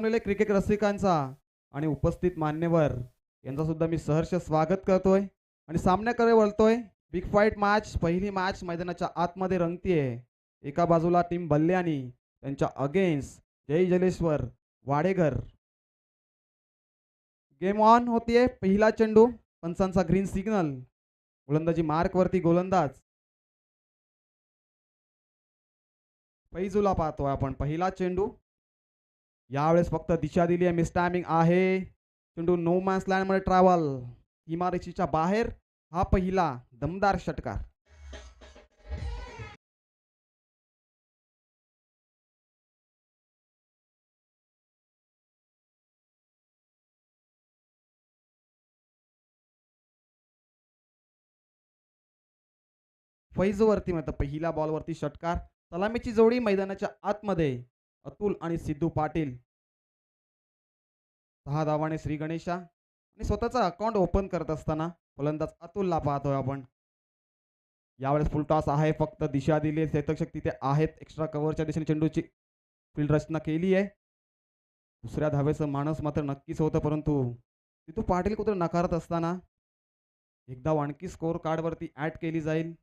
Cricket रसिकांचा आणि उपस्थित मान्यवर यांचा सुद्धा मी सहर्ष स्वागत करतोय आणि सामन्याकडे वळतोय. बिग फाईट मॅच, पहिली मॅच मैदानाच्या आतमध्ये रंगतीये. एका बाजूला टीम बल्ल्यानी त्यांच्या against Jai Jaleshwar Wadeghar. Game on होतीये. पहिला चेंडू, पंचांचा ग्रीन सिग्नल. गोलंदाजी मार्क वरती गोलंदाज फैजूला पाहतोय आपण. पहिला चेंडू, यावेळेस फक्त दिशा दिली आहे. मिस टायमिंग आहे. चेंडू नो मॅन्स लँड मध्ये ट्रॅव्हल, इमारतीच्या बाहेर. हा पहिला दमदार षटकार. फैज वरती म्हणतात पहिल्या बॉल वरती षटकार. सलामीची जोडी मैदानाच्या आतमध्ये अतुल आणि सिद्धू पाटील. 6 धावाने श्री गणेशा आणि स्वतःचा अकाउंट ओपन करत असताना फलंदाज अतुलला पाहतोय आपण. यावेळेस फुल टॉस आहे. फक्त दिशा दिली. क्षेत्ररक्षक तिथे आहेत. एक्स्ट्रा कव्हरच्या दिशेने चेंडूची फील्ड रचना केली आहे. दुसऱ्या धावेचं माणूस मात्र नक्कीच होतं, परंतु सिद्धू पाटील कुठे नकारत असताना एकदा आणखी स्कोर कार्ड वरती ऍड केली जाईल.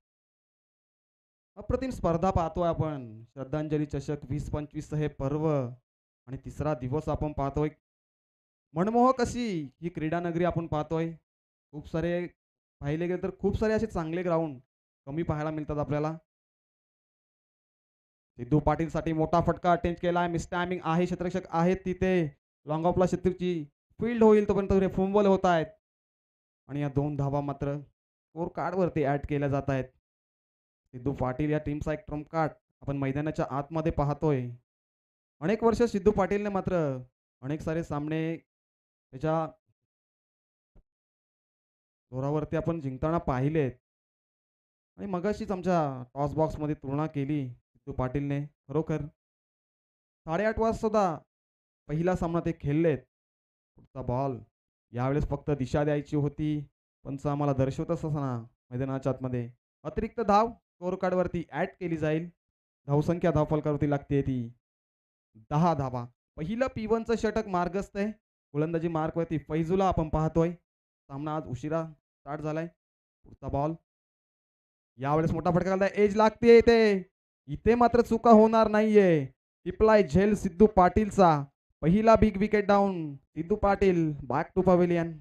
अप्रतिम स्पर्धा पाहतोय आपण. श्रद्धांजली चषक 2025 हे पर्व आणि तिसरा दिवस आपण पाहतोय. मनमोहक अशी ही क्रीडा नगरी आपण पाहतोय. खूप सारे पाहिले गेले तर खूप सारे असे चांगले ग्राउंड कमी पाहायला मिळतात आपल्याला. सिद्धू पाटील साठी मोठा फटका अटेंड केला. मिस टायमिंग आहे. क्षेत्ररक्षक आहेत तिथे. लॉंग ऑफला शत्रूची फील्ड होईल तोपर्यंत फुंबल होत आहेत आणि या 2 धावा मात्र स्कोर कार्ड वरती ऍड केल्या जात आहेत. सिद्धू पाटील या टीमचा एक ट्रम्प कार्ड आपण मैदानाच्या आतमध्ये पाहतोय. अनेक वर्ष सिद्धू पाटीलने मात्र अनेक सारे सामने त्याच्या जोरावरती आपण जिंकताना पाहिलेत आणि मगाशीच आमच्या टॉस बॉक्स मध्ये तुलना केली सिद्धू पाटीलने. खरोखर 8:30 वाजता सुद्धा पहिला सामना ते खेळलेत. पुढचा बॉल, यावेळेस फक्त दिशा द्यायची होती. पंच आम्हाला दर्शवत असताना मैदानाच्या आतमध्ये अतिरिक्त धाव स्कोर कार्ड वरती ऍड केली जाईल. धावसंख्या धावफलकावरती लागते ती 10 धावा. पहिलं P1चं षटक मार्गस्थ आहे. गोलंदाजी मार्क वरती फैजूला आपण पाहतोय. सामना आज उशिरा स्टार्ट झालाय. पुढचा बॉल, यावेळेस मोठा फटका घालताय. एज लागते इथे. इथे मात्र चुका होणार नाहीये. टिपलाय झेल सिद्धू पाटीलचा. पहिला big wicket down. Siddhu Patil back to pavilion.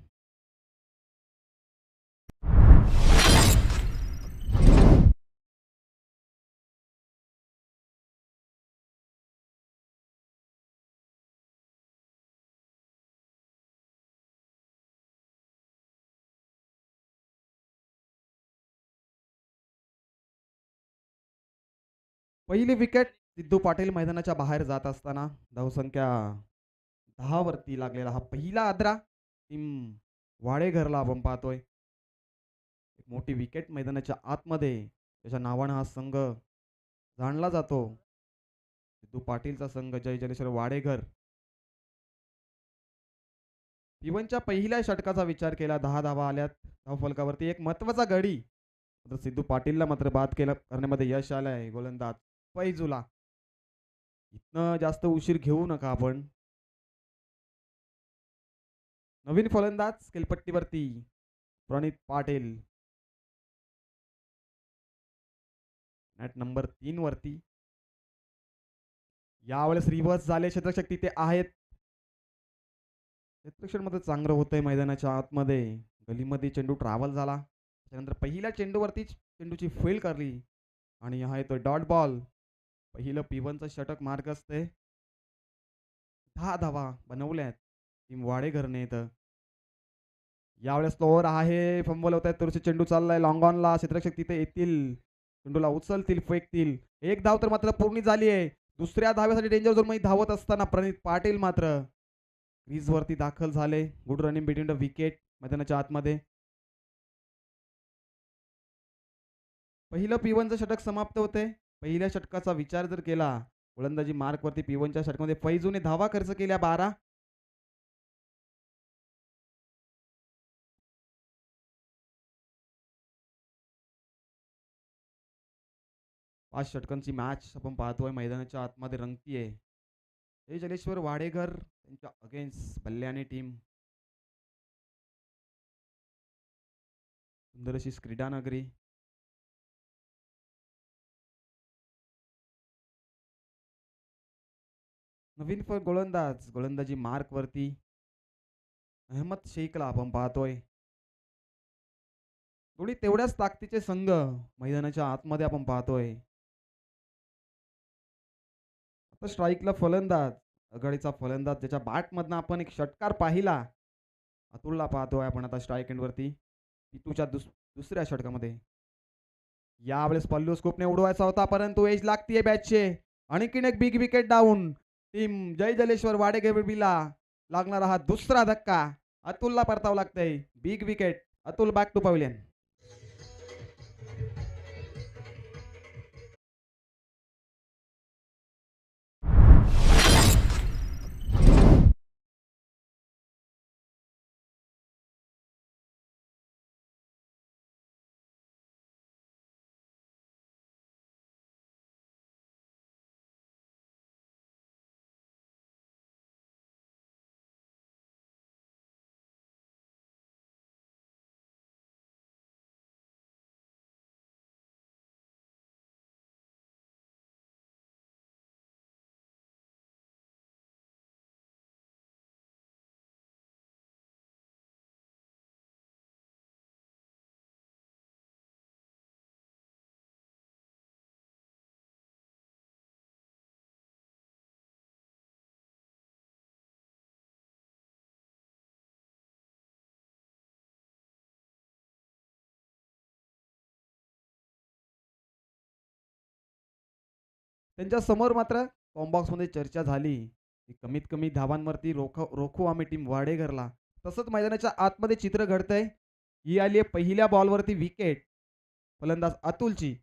पहिली विकेट सिद्धू पाटील मैदानाच्या बाहेर जात असताना धावसंख्या 10 वरती लागलेला हा पहिला आद्रा टीम वाडेघरला आपण पाहतोय. एक मोठी विकेट मैदानाच्या आतमध्ये त्याच्या नावानं हा संघ जाणला जातो. सिद्धू पाटीलचा संघ जय जलेश्वर वाडेघर. P1च्या पहिल्या षटकाचा विचार केला. 10 धावा आल्यात धावफलकावरती. एक महत्वाचा गडी सिद्धू पाटीलला मात्र बाद करण्यामध्ये यश आलंय. गोलंदाज फैजूला. इथनं जास्त उशीर घेऊ नका आपण. नवीन फलंदाज खेळपट्टीवरती प्रणित पाटील. मॅट नंबर 3 वरती. यावेळेस रिव्हर्स झाले. क्षेत्ररक्षक तिथे आहेत. क्षेत्ररक्षण मध्ये चांगलं होतंय मैदानाच्या आतमध्ये. गलीमध्ये चेंडू ट्रॅव्हल झाला. त्यानंतर पहिल्या चेंडूवरती चेंडूची फील्ड करली आणि हा येतोय डॉट बॉल. पहिलं P1चं षटक मार्ग असते. 10 धावा बनवल्यात टीम वाडेघरने इथं. यावेळेस ओव्हर आहे. फंबल होत आहेत. थोडीशी चेंडू चाललाय लॉंग ऑनला. क्षेत्ररक्षक तिथे येतील. चेंडूला उचलतील, फेकतील. एक धाव तर मात्र पूर्ण झाली आहे. दुसऱ्या धाव्यासाठी डेंजर झोन मध्ये धावत असताना प्रणित पाटील मात्र क्रीज वरती दाखल झाले. Good running between the wicket मैदानाच्या आतमध्ये. पहिलं P1चं षटक समाप्त होते. पहिल्या षटकाचा विचार जर केला, गोलंदाजी मार्क वरती P1च्या षटकामध्ये फैजूने धावा खर्च केल्या 12. 5 षटकांची मॅच आपण पाहतोय मैदानाच्या आतमध्ये रंगतीये. हे जलेश्वर वाडेघर त्यांच्या अगेन्स्ट बल्ल्याने टीम सुंदर अशी क्रीडा नगरी. नवीन गोलंदाजी मार्क वरती अहमद शेखला आपण पाहतोय. दोन्ही तेवढ्याच ताकदीचे संघ मैदानाच्या आतमध्ये आपण पाहतोय. आता स्ट्राईकला फलंदाज, आघाडीचा फलंदाज ज्याच्या बॅटमधनं आपण एक षटकार पाहिला. अतुलला पाहतोय आपण आता स्ट्राईक एंडवरती. पितूच्या दुसऱ्या षटकामध्ये यावेळेस पल्लू स्कोपने उडवायचा होता, परंतु एज लागतीये बॅटचे. आणखीन एक big wicket down. Team Jay Jaleshwar वाडेगेबीला लागणारा हा दुसरा धक्का अतुलला परतावं लागतंय. Big wicket. Atul back to pavilion. त्यांच्या समोर मात्र कॉम्बॉक्स मध्ये चर्चा झाली की कमीत कमी धावांवरती रोखू आम्ही टीम वाडेघरला. तसंच मैदानाच्या आतमध्ये चित्र घडतंय. ही आली आहे पहिल्या बॉलवरती विकेट फलंदाज अतुलची.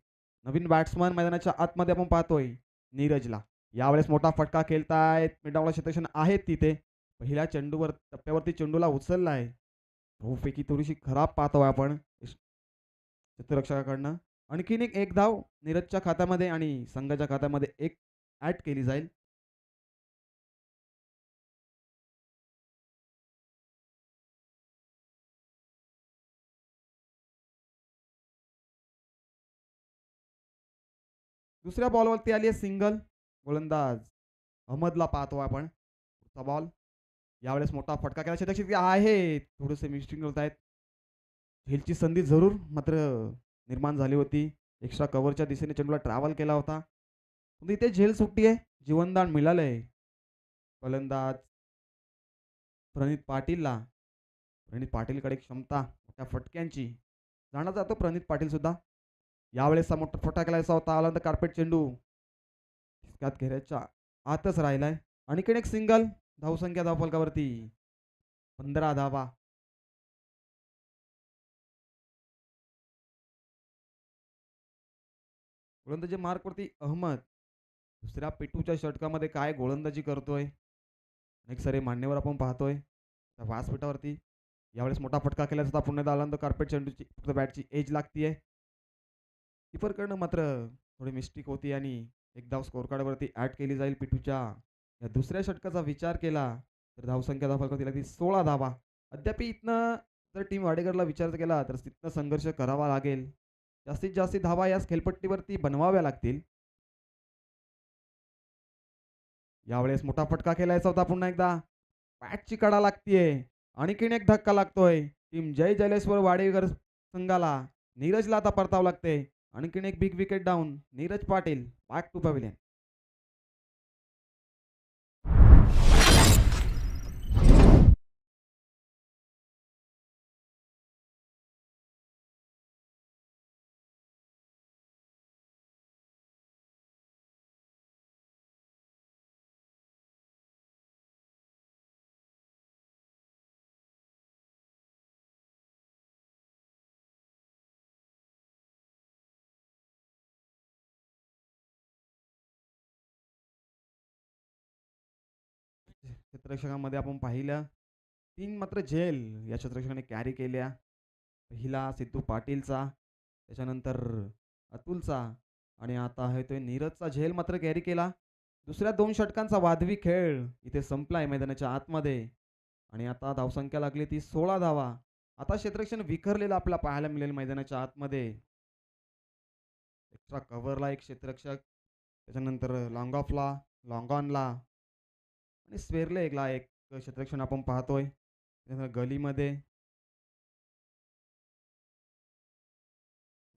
नवीन बॅट्समन मैदानाच्या आतमध्ये आपण पाहतोय नीरजला. यावेळेस मोठा फटका खेळतायत. मिडावला क्षेत्ररक्षण आहेत तिथे. पहिल्या टप्प्यावरती चेंडूला उचललाय. धावफेकी थोडीशी खराब पाहतोय आपण क्षेत्ररक्षकाकडनं. आणखीन एक धाव नीरजच्या खात्यामध्ये आणि संघाच्या खात्यामध्ये एक ऍड केली जाईल. दुसऱ्या बॉलवरती आली आहे सिंगल. गोलंदाज अहमदला पाहतो आपण. पुढचा बॉल. यावेळेस मोठा फटका केला. क्षेत्ररक्षक आहे थोडेसे मिस्टिंग होत आहेत. झेलची संधी जरूर मात्र निर्माण झाली होती. एक्स्ट्रा कव्हरच्या दिशेने चेंडूला ट्रॅव्हल केला होता. इथे झेल सुट्टी आहे. जीवनदान मिळालंय फलंदाज प्रणित पाटीलला. प्रणित पाटीलकडे क्षमता मोठ्या फटक्यांची. जाणार जातो प्रणित पाटील सुद्धा. यावेळेसचा मोठा फटका केलायचा होता. आला कार्पेट चेंडू घेऱ्याच्या आतच राहिलाय. आणखीन एक सिंगल. धावसंख्या धावफलकावरती 15 धावा. गोलंदाजी मार्कवरती अहमद. दुसऱ्या पिटूच्या षटकामध्ये काय गोलंदाजी करतोय. अनेक सारे मान्यवर आपण पाहतोय व्यासपीठावरती. यावेळेस मोठा फटका केल्याचा होता. पुन्हा आल्यानंतर कार्पेट चेंडूची बॅटची एज लागतीये. कीपरकडनं मात्र थोडी मिस्टेक होती आणि एक धाव स्कोर कार्डवरती ऍड केली जाईल. पिटूच्या या दुसऱ्या षटकाचा विचार केला तर धावसंख्या धावफलकावरती लागली 16 धावा. अद्याप इथनं जर टीम वाडेकरला विचार केला तर तिथनं संघर्ष करावा लागेल. जास्तीत जास्त धावा या खेळपट्टीवरती बनवाव्या लागतील. यावेळेस मोठा फटका खेळायचा होता. पुन्हा एकदा बॅटची कडा लागतीये. आणखीन एक धक्का लागतोय. टीम जय जलेश्वर वाडेकर संघाला. नीरजला आता परतावं लागते. आणखीन एक big wicket down. Neeraj Patil back to pavilion. क्षेत्ररक्षकामध्ये आपण पाहिलं 3 मात्र झेल या क्षेत्ररक्षकाने कॅरी केल्या. पहिला सिद्धू पाटीलचा, त्याच्यानंतर अतुलचा आणि आता आहे तो नीरजचा झेल मात्र कॅरी केला. दुसऱ्या 2 षटकांचा वादवी खेळ इथे संपलाय मैदानाच्या आतमध्ये आणि आता धावसंख्या लागली ती 16 धावा. आता क्षेत्ररक्षण विखरलेलं आपल्याला पाहायला मिळेल मैदानाच्या आतमध्ये. एक्स्ट्रा कव्हरला एक क्षेत्ररक्षक, त्याच्यानंतर लॉंग ऑफला, लॉंग ऑनला आणि स्वेअरलेगला एक क्षेत्ररक्षण आपण पाहतोय. त्यानंतर गलीमध्ये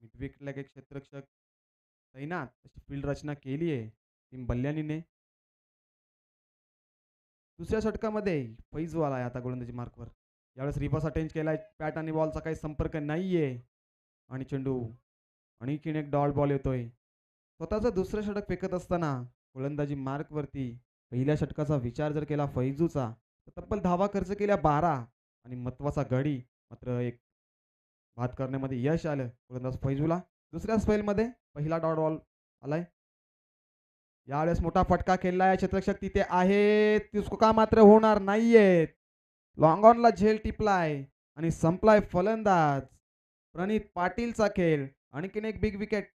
मिड विकेटला एक क्षेत्ररक्षक तैनात अशी फील्ड रचना केली आहे टीम बल्ल्यानीने. दुसऱ्या षटकामध्ये फैजवाला आहे आता गोलंदाजी मार्कवर. यावेळेस रिव्हर्स अटेंड केलाय. बॅट आणि बॉलचा काही संपर्क नाहीये आणि चेंडू आणखीन एक डॉट बॉल येतोय. स्वतःचं दुसरं षटक फेकत असताना गोलंदाजी मार्कवरती पहिल्या षटकाचा विचार जर केला फैजूचा तर तब्बल धावा खर्च केल्या 12 आणि महत्वाचा गडी मात्र एक बाद करण्यामध्ये यश आलं गोलंदाज फैजूला. दुसऱ्या स्पेलमध्ये पहिला डॉट बॉल आलाय. यावेळेस मोठा फटका खेळलाय. क्षेत्ररक्षक तिथे आहेत. ती चुका मात्र होणार नाहीयेत. लॉंग ऑनला झेल टिपलाय आणि संपलाय फलंदाज प्रणित पाटीलचा खेळ. आणखीन एक बिग विकेट.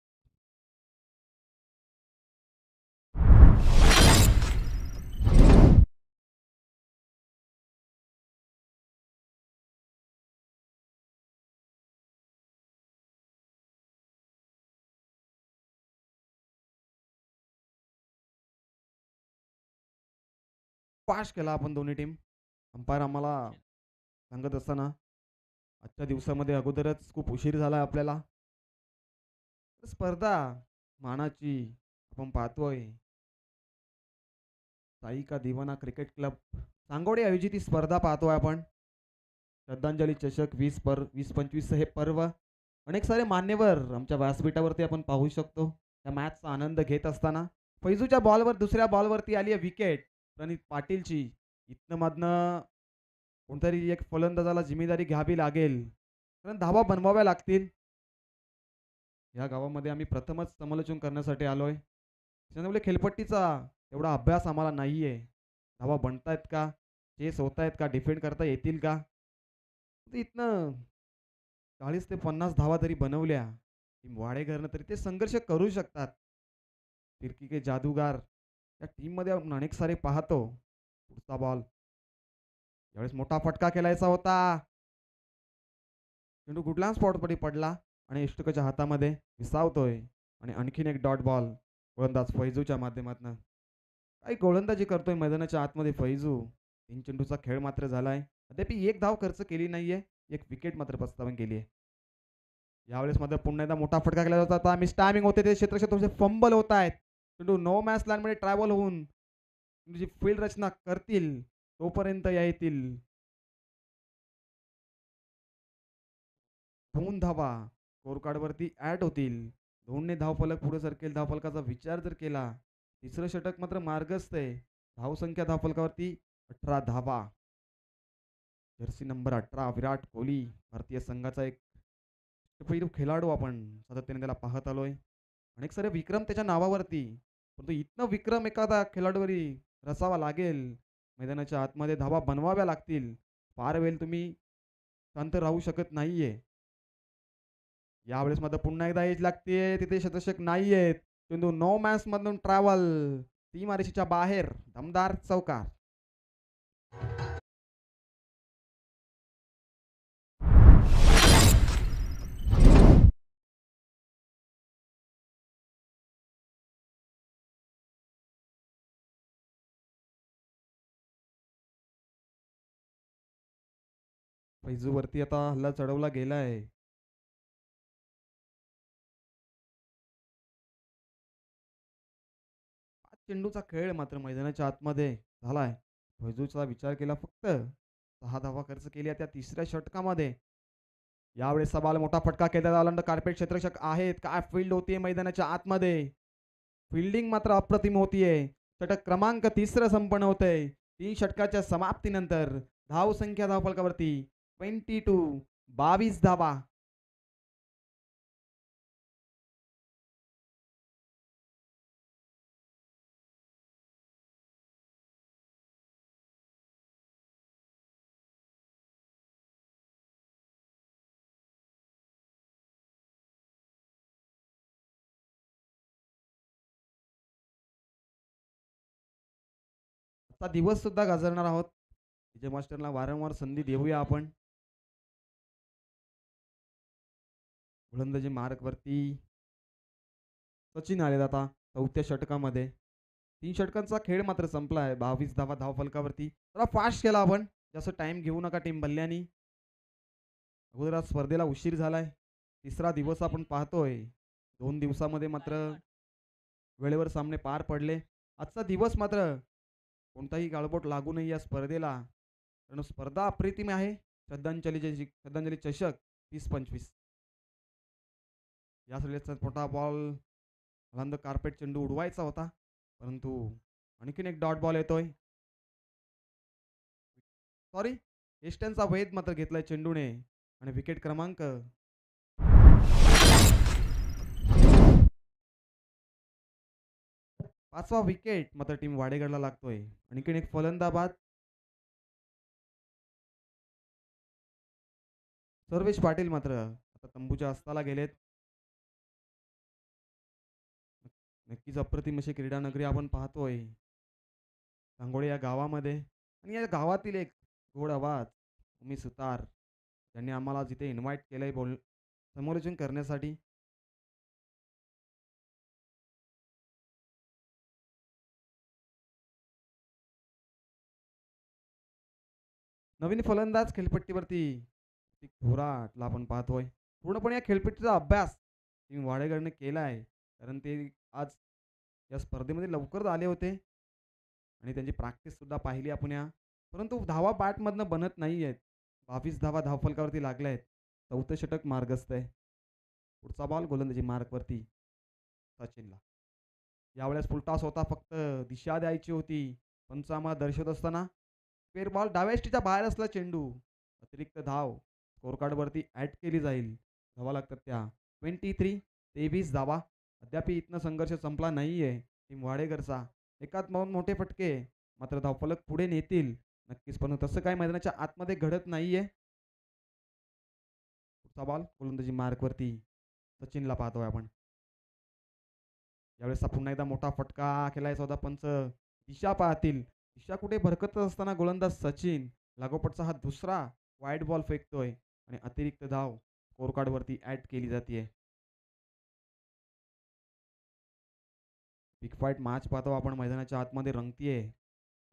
पाश केला आपण दोन्ही टीम. अंपायर आम्हाला सांगत असताना आजच्या दिवसामध्ये अगोदरच खूप उशीर झाला आपल्याला. स्पर्धा मानाची आपण पाहतोय. साई का दिवाना क्रिकेट क्लब सांगोडे आयोजित ही स्पर्धा पाहतोय आपण. श्रद्धांजली चषक 20-25 हे पर्व अनेक सारे मान्यवर आमच्या व्यासपीठावरती आपण पाहू शकतो. त्या मॅचचा आनंद घेत असताना फैजूच्या बॉलवर दुसऱ्या बॉलवरती आली आहे विकेट प्रणित पाटीलची. इथनं मधनं कोणतरी एक फलंदाजाला जिम्मेदारी घ्यावी लागेल कारण धावा बनवाव्या लागतील. या गावामध्ये आम्ही प्रथमच समालोचन करण्यासाठी आलोय. त्याच्यामुळे खेळपट्टीचा एवढा अभ्यास आम्हाला नाहीये. धावा बनतायत का, चेस होत आहेत का, डिफेंड करता येतील का. इथनं 40 ते 50 धावा जरी बनवल्या टीम वाडेघरनं तरी ते संघर्ष करू शकतात. फिरकी के जादूगार या टीममध्ये आपण अनेक सारे पाहतो. पुढचा बॉल यावेळेस मोठा फटका खेळायचा होता. चेंडू कुठल्या स्पॉटमध्ये पडला आणि इष्टकाच्या हातामध्ये विसावतोय आणि आणखीन एक डॉट बॉल गोलंदाज फैजूच्या माध्यमातून. काही गोलंदाजी करतोय मैदानाच्या आतमध्ये फैजू. 3 चेंडूचा खेळ मात्र झालाय. अद्याप एक धाव खर्च केली नाहीये. एक विकेट मात्र प्रस्थापन केली आहे. यावेळेस मात्र पुन्हा एकदा मोठा फटका केला जात होता. मिस टायमिंग होते ते क्षेत्ररक्षक थोडेसे फंबल होत आहेत. चेंडू नो मॅच लँडमध्ये ट्रॅव्हल होऊन जी फील्ड रचना करतील तोपर्यंत येतील 2 धावा स्कोर कार्डवरती ॲड होतील. 2ने धावफलक पुढे सरकेल. धावफलकाचा विचार जर केला तिसरं षटक मात्र मार्गस्थ आहे. धावसंख्या धावफलकावरती 18 धावा. जर्सी नंबर 18 विराट कोहली भारतीय संघाचा एक पैलू खेळाडू आपण सातत्याने त्याला पाहत आलोय. अनेक सारे विक्रम त्याच्या नावावरती. परंतु इथनं विक्रम एखादा खेळाडूवरी रचावा लागेल. मैदानाच्या आतमध्ये धावा बनवाव्या लागतील. फार वेळ तुम्ही शांत राहू शकत नाहीये. यावेळेस मात्र पुन्हा एकदा एज लागते. तिथे शतशक नाहीयेत. चेंडू नो मॅच मधून ट्रॅव्हल सीमारेषेच्या बाहेर दमदार चौकार. फैजूवरती आता हल्ला चढवला गेलाय. चेंडूचा खेळ मात्र मैदानाच्या आतमध्ये झालाय. फैजूचा विचार केला फक्त 6 धावा खर्च केल्या त्या तिसऱ्या षटकामध्ये. यावेळेस सवाल मोठा फटका केला आला. कार्पेट क्षेत्ररक्षक आहेत. काय फील्ड होतीये मैदानाच्या आतमध्ये. फिल्डिंग मात्र अप्रतिम होतीये. षटक क्रमांक 3 संपन्न होतंय. 3 षटकाच्या समाप्तीनंतर धावसंख्या धावफलकावरती 22 धावा. आजचा दिवस सुद्धा गाजवणार आहोत. विजय मास्टरला वारंवार संधी देऊया आपण. गोलंदाजी मार्कवरती सचिन आलेत आता 4थ्या षटकामध्ये. 3 षटकांचा खेळ मात्र संपला आहे. 22 धावा धावफलकावरती. जरा फास्ट केला आपण. जास्त टाइम घेऊ नका टीम बल्ल्यानी. अगोदर आज स्पर्धेला उशीर झालाय. तिसरा दिवस आपण पाहतोय. 2 दिवसामध्ये मात्र वेळेवर सामने पार पडले. आजचा दिवस मात्र कोणताही गाळबोट लागू नये या स्पर्धेला. कारण स्पर्धा अप्रतिम आहे. श्रद्धांजली चषक 20-25. या सालीचा मोठा बॉल हलांद कार्पेट चेंडू उडवायचा होता. परंतु आणखीन एक डॉट बॉल येतोय. सॉरी, एस्टनचा वेध मात्र घेतलाय चेंडूने आणि विकेट क्रमांक 5वा विकेट मात्र टीम वाडेगडला लागतोय. आणखीन एक फलंदाबाद सर्वेश पाटील मात्र आता तंबूच्या अस्ताला गेलेत. नक्कीच अप्रतिम अशी क्रीडा नगरी आपण पाहतोय सांगोळे या गावामध्ये. आणि या गावातील एक गोड आवाज उमी सुतार त्यांनी आम्हाला जिथे इन्व्हाइट केलंय समालोचन करण्यासाठी. नवीन फलंदाज खेळपट्टीवरती थोराटला आपण पाहतोय. पूर्णपणे या खेळपट्टीचा अभ्यास टीम वाडेगडने केला आहे. कारण ते आज या स्पर्धेमध्ये लवकर आले होते आणि त्यांची प्रॅक्टिस सुद्धा पाहिली आपण या. परंतु धावा बॅटमधनं बनत नाही आहेत. 22 धावा धावफलकावरती लागल्या आहेत. 4थं षटक मार्गस्थ आहे. पुढचा बॉल गोलंदाजी मार्कवरती सचिनला. यावेळेस फुलटॉस होता. फक्त दिशा द्यायची होती. पंच आम्हाला दर्शवत असताना पेर बॉल डाव्या यष्टीच्या बाहेर असला चेंडू. अतिरिक्त धाव स्कोर कार्डवरती ॲड केली जाईल. धावा लागतात त्या 23 धावा. अद्याप इथनं संघर्ष संपला नाहीये टीम वाडेकरचा. एकात मोठे फटके मात्र धावफलक पुढे नेतील नक्कीच. पण तसं काय मैदानाच्या आतमध्ये घडत नाहीये. पुढचा बॉल गोलंदाजी मार्कवरती सचिनला पाहतोय आपण. यावेळेस पुन्हा एकदा मोठा फटका खेळायचा होता. पंच दिशा पाहतील. दिशा कुठे भरकत असताना गोलंदाज सचिन लागोपाठचा हा दुसरा वाईड बॉल फेकतोय आणि अतिरिक्त धाव स्कोर कार्डवरती ॲड केली जाते. बिग फाईट मॅच पाहतो आपण मैदानाच्या आतमध्ये रंगतीये.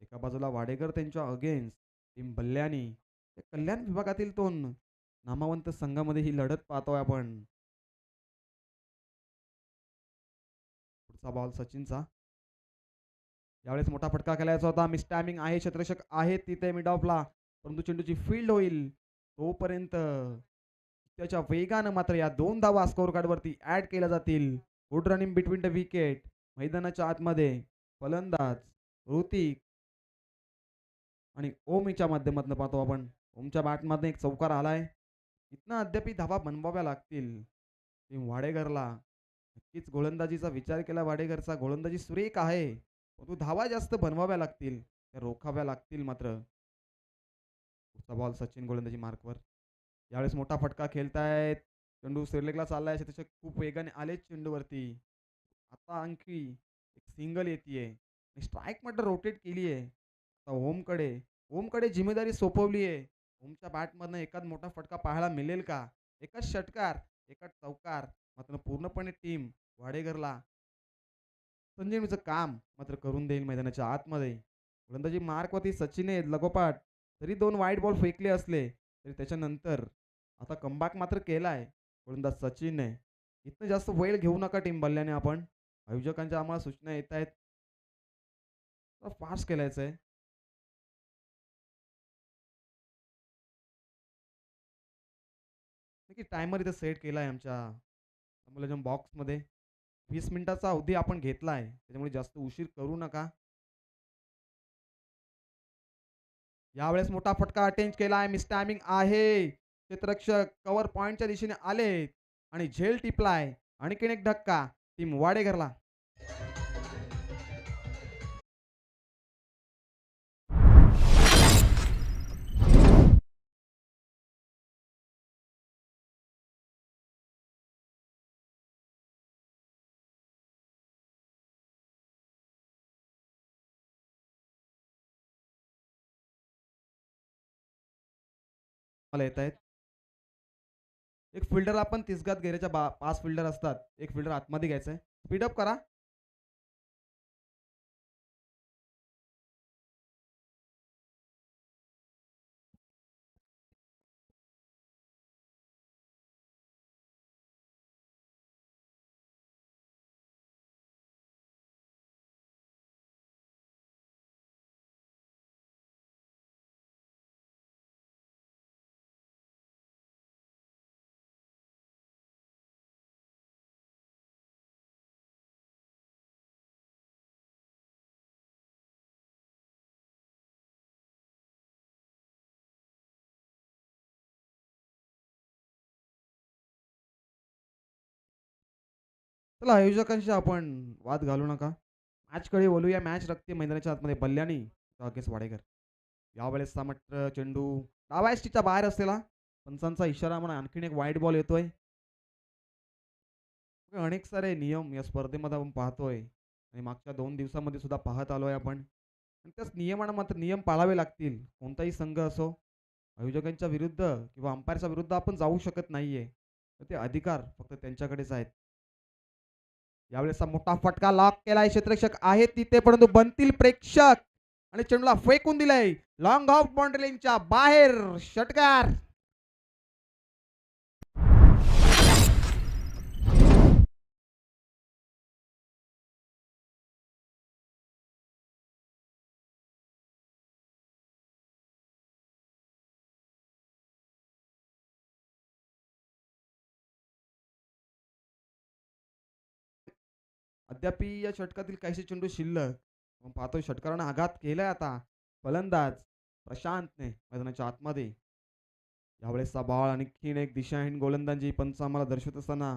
एका बाजूला वाडेकर त्यांच्या अगेन्स्ट टीम बल्ल्यानी कल्याण विभागातील तो नामवंत संघामध्ये ही लढत पाहतोय आपण. पुढचा बॉल सचिनचा. यावेळेस मोठा फटका खेळायचा होता. मिस टायमिंग आहे. क्षेत्ररक्षक आहेत तिथे मिड ऑफला. परंतु चेंडूची फील्ड होईल तोपर्यंत त्याच्या वेगानं मात्र या 2 धावा स्कोर कार्डवरती ॲड केल्या जातील. Good running between the wicket. मैदानाच्या आतमध्ये फलंदाज ऋतिक आणि ओमच्या माध्यमातून पाहतो आपण. ओमच्या बॅटमधनं एक चौकार आलाय. इथनं अद्याप धावा बनवाव्या लागतील टीम वाडेकरला. नक्कीच गोलंदाजीचा विचार केला वाडेकरचा. गोलंदाजी सुरेख आहे. परंतु धावा जास्त बनवाव्या लागतील. त्या रोखाव्या लागतील मात्र. पुढचा बॉल सचिन गोलंदाजी मार्कवर. यावेळेस मोठा फटका खेळतायत. चेंडू श्रीलेखला चाललाय. त्याच्या खूप वेगाने आलेच चेंडूवरती. आता आणखी एक सिंगल येतीये. स्ट्राईक मात्र रोटेट केली आहे. आता ओमकडे जिम्मेदारी सोपवली आहे. ओमच्या बॅटमधनं एखाद मोठा फटका पाहायला मिळेल का? एकच षटकार, एकच चौकार मात्र पूर्णपणे टीम वाडेकरला संजीवनीचं काम मात्र करून देईल मैदानाच्या आतमध्ये. गोलंदाजी मार्कवरती सचिनने लगोपाठ जरी 2 वाईड बॉल फेकले असले तरी त्याच्यानंतर आता कमबॅक मात्र केलाय गोलंदाज सचिनने. इथनं जास्त वेळ घेऊ नका टीम बल्ल्याने आपण. आयोजकांच्या आम्हाला सूचना येत आहेत. फास्ट खेळायचं आहे. टायमर इथं सेट केलाय आमच्या बॉक्समध्ये. 20 मिनिटाचा अवधी आपण घेतलाय. त्याच्यामुळे जास्त उशीर करू नका. यावेळेस मोठा फटका अटेंड केलाय. मिस टायमिंग आहे. क्षेत्ररक्षक कव्हर पॉइंटच्या दिशेने आले आणि झेल टिपलाय. आणखीन एक धक्का टीम वाडेकरला. मला येत आहेत. एक फिल्डर आपण तिसगात घेऱ्याच्या 5 फिल्डर असतात. एक फिल्डर आतमध्ये घ्यायचा आहे. स्पीड अप करा. चला आयोजकांशी आपण वाद घालू नका. मॅचकडे वळूया. मॅच रक्ती मैदानाच्या आतमध्ये बल्ल्यानी राकेश वाडेकर. यावेळेसचा मात्र चेंडू डाव्या यष्टीच्या बाहेर असलेला पंचांचा इशारा म्हणून आणखीन एक वाईट बॉल येतोय. अनेक सारे नियम या स्पर्धेमध्ये आपण पाहतोय आणि मागच्या 2 दिवसामध्ये सुद्धा पाहत आलोय आपण. आणि त्याच नियमांना मात्र नियम पाळावे लागतील. कोणताही संघ असो, आयोजकांच्या विरुद्ध किंवा अंपायरच्या विरुद्ध आपण जाऊ शकत नाहीये. तर ते अधिकार फक्त त्यांच्याकडेच आहेत. यावेळेसचा मोठा फटका लॉक केलाय. क्षेत्ररक्षक आहेत तिथे परंतु बनतील प्रेक्षक आणि चेंडूला फेकून दिलाय. लॉंग ऑफ बाउंड्री लाईनच्या बाहेर षटकार. अद्याप या षटकातील काहीसे चेंडू शिल्लक. आपण पाहतोय षटकारानं आघात केलाय आता. फलंदाज प्रशांतने मैदानाच्या आतमध्ये. यावेळेसचा बॉल आणखीन एक दिशाहीन गोलंदाजी पंच आम्हाला दर्शवत असताना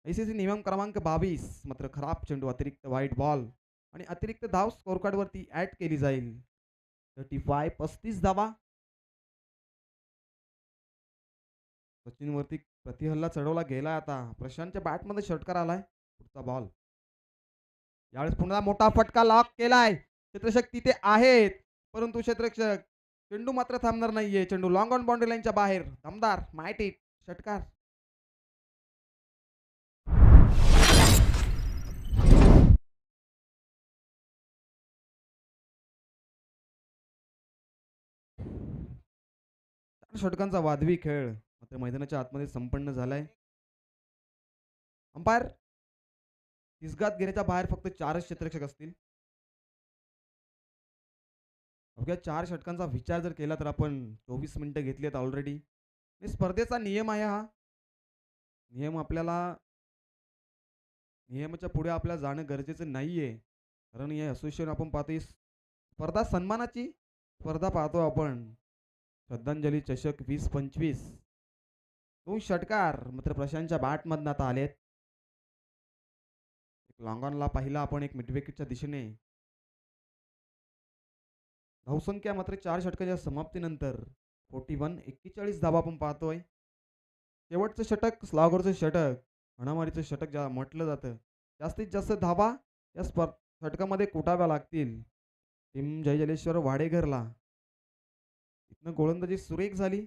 आयसीसी नियम क्रमांक 22 मात्र खराब चेंडू अतिरिक्त व्हाईट बॉल आणि अतिरिक्त धाव स्कोर कार्ड वरती ऍड केली जाईल. 35 धावा. सचिन वरती प्रतिहल्ला चढवला गेला. आता प्रशांतच्या बॅटमध्ये षटकार आलाय. पुढचा बॉल. यावेळेस पुन्हा मोठा फटका लॉक केलाय. क्षेत्ररक्षक तिथे आहेत परंतु क्षेत्ररक्षक चेंडू मात्र थांबणार नाहीये. चेंडू लॉंग ऑन बाउंड्री लाईनच्या बाहेर. दमदार माहिती षटकार. षटकांचा वादवी खेळ मात्र मैदानाच्या आतमध्ये संपन्न झालाय. अंपायर तिसगात घेण्याच्या बाहेर फक्त 4च क्षेत्ररक्षक असतील. अवघ्या 4 षटकांचा विचार जर केला तर आपण 24 मिनिटं घेतली आहेत ऑलरेडी. स्पर्धेचा नियम आहे हा. नियम आपल्याला नियमाच्या पुढे आपल्याला जाणं गरजेचं नाहीये. कारण या असोसिएशन आपण पाहतोय स्पर्धा सन्मानाची स्पर्धा पाहतो आपण. श्रद्धांजली चषक 20-25. 2 षटकार मात्र प्रशांतच्या बॅटमधनं आता आलेत. एक लॉंग ऑनला पाहिला आपण एक मिड विकेटच्या दिशेने. धावसंख्या मात्र 4 षटकाच्या समाप्तीनंतर 41 धावा आपण पाहतोय. शेवटचं षटक स्लॉगरचं षटक हाणामारीचं षटक ज्याला म्हटलं जातं. जास्तीत जास्त धावा या षटकामध्ये कुटाव्या लागतील टीम जयजलेश्वर वाडेघरला. इथनं गोलंदाजी सुरेख झाली.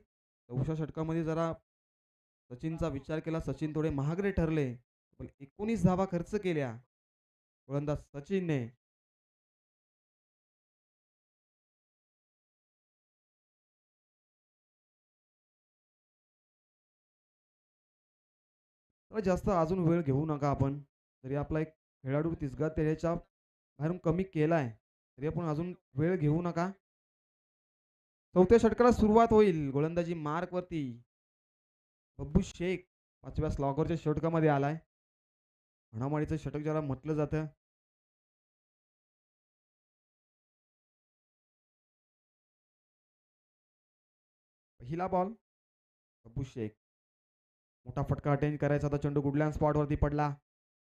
4थ्या षटकामध्ये जरा सचिनचा विचार केला. सचिन थोडे महागडे ठरले पण 19 धावा खर्च केल्या गोलंदाज सचिनने. जास्त अजून वेळ घेऊ नका आपण. जरी आपला एक खेळाडू तिसगा त्याच्या बाहेरून कमी केलाय तरी आपण अजून वेळ घेऊ नका. 4थ्या षटकाला सुरुवात होईल. गोलंदाजी मार्क वरती बब्बू शेख 5व्या स्लॉगरच्या षटकामध्ये आलाय. हाणामारीचं षटक ज्याला म्हटलं जातं. पहिला बॉल बब्बू शेख. मोठा फटका अटेंड करायचा होता. चेंडू गुडलँड स्पॉटवरती पडला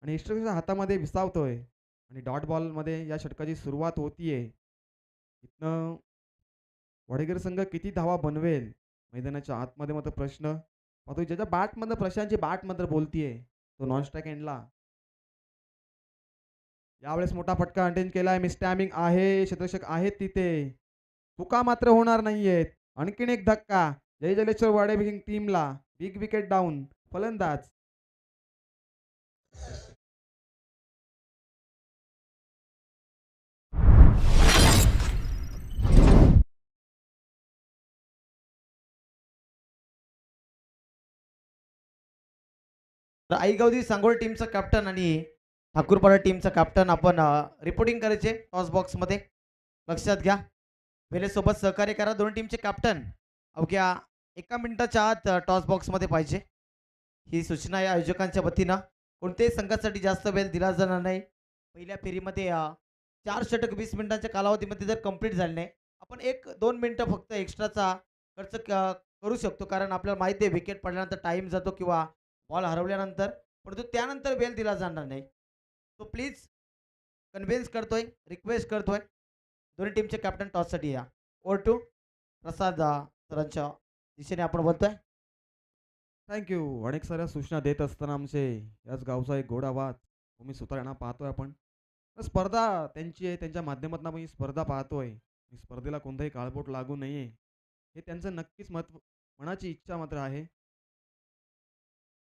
आणि इस्टरच्या हातामध्ये विसावतोय आणि डॉट बॉलमध्ये या षटकाची सुरुवात होतीये. इथनं वडेगर संघ किती धावा बनवेल मैदानाच्या आतमध्ये मात्र प्रश्न पाहतोय. ज्याच्या बॅटमधनं प्रशांतची बॅट मात्र बोलतीये तो नॉन स्ट्राईक एंडला. यावेळेस मोठा फटका अटेंड केलाय. मिसटायमिंग आहे. क्षेत्ररक्षक आहेत तिथे. चुका मात्र होणार नाहीयेत. आणखीन एक धक्का. जय जलेश्वर वाडे बिगिंग टीमला बिग विकेट डाऊन. फलंदाज तर आईगावदी सांगोळ टीमचा कॅप्टन आणि ठाकूरपाडा टीमचा कॅप्टन आपण रिपोर्टिंग करायचे टॉस बॉक्स मध्ये. लक्षात घ्या, वेळेसोबत सहकार्य करा. दोन टीमचे कॅप्टन अवघ्या 1 मिनिटाच्या आत टॉस बॉक्स मध्ये पाहिजे. ही सूचना या आयोजकांच्या वतीनं. कोणत्याही संघासाठी जास्त वेळ दिला जाणार नाही. पहिल्या फेरीमध्ये 4 षटक 20 मिनिटांच्या कालावधीमध्ये जर कंप्लीट झाले नाही, आपण 1-2 मिनिटं फक्त एक्स्ट्राचा खर्च करू शकतो. कारण आपल्याला माहिती आहे विकेट पडल्यानंतर टाइम जातो किंवा बॉल हरवल्यानंतर, परंतु त्यानंतर वेळ दिला जाणार नाही. तो प्लीज कन्व्हिन्स करतोय, रिक्वेस्ट करतोय. दोन्ही टीमचे कॅप्टन टॉससाठी या. ओव्हर टू प्रसाद सरांच्या दिशेने आपण बोलतोय. थँक्यू. अनेक साऱ्या सूचना देत असताना आमचे याच गावचा एक गोड आवाज तुम्ही सुतारणा पाहतोय आपण. तर स्पर्धा त्यांची आहे, त्यांच्या माध्यमातून आपण ही स्पर्धा पाहतोय. ही स्पर्धेला कोणताही काळबोट लागू नये हे त्यांचं नक्कीच मनाची इच्छा मात्र आहे.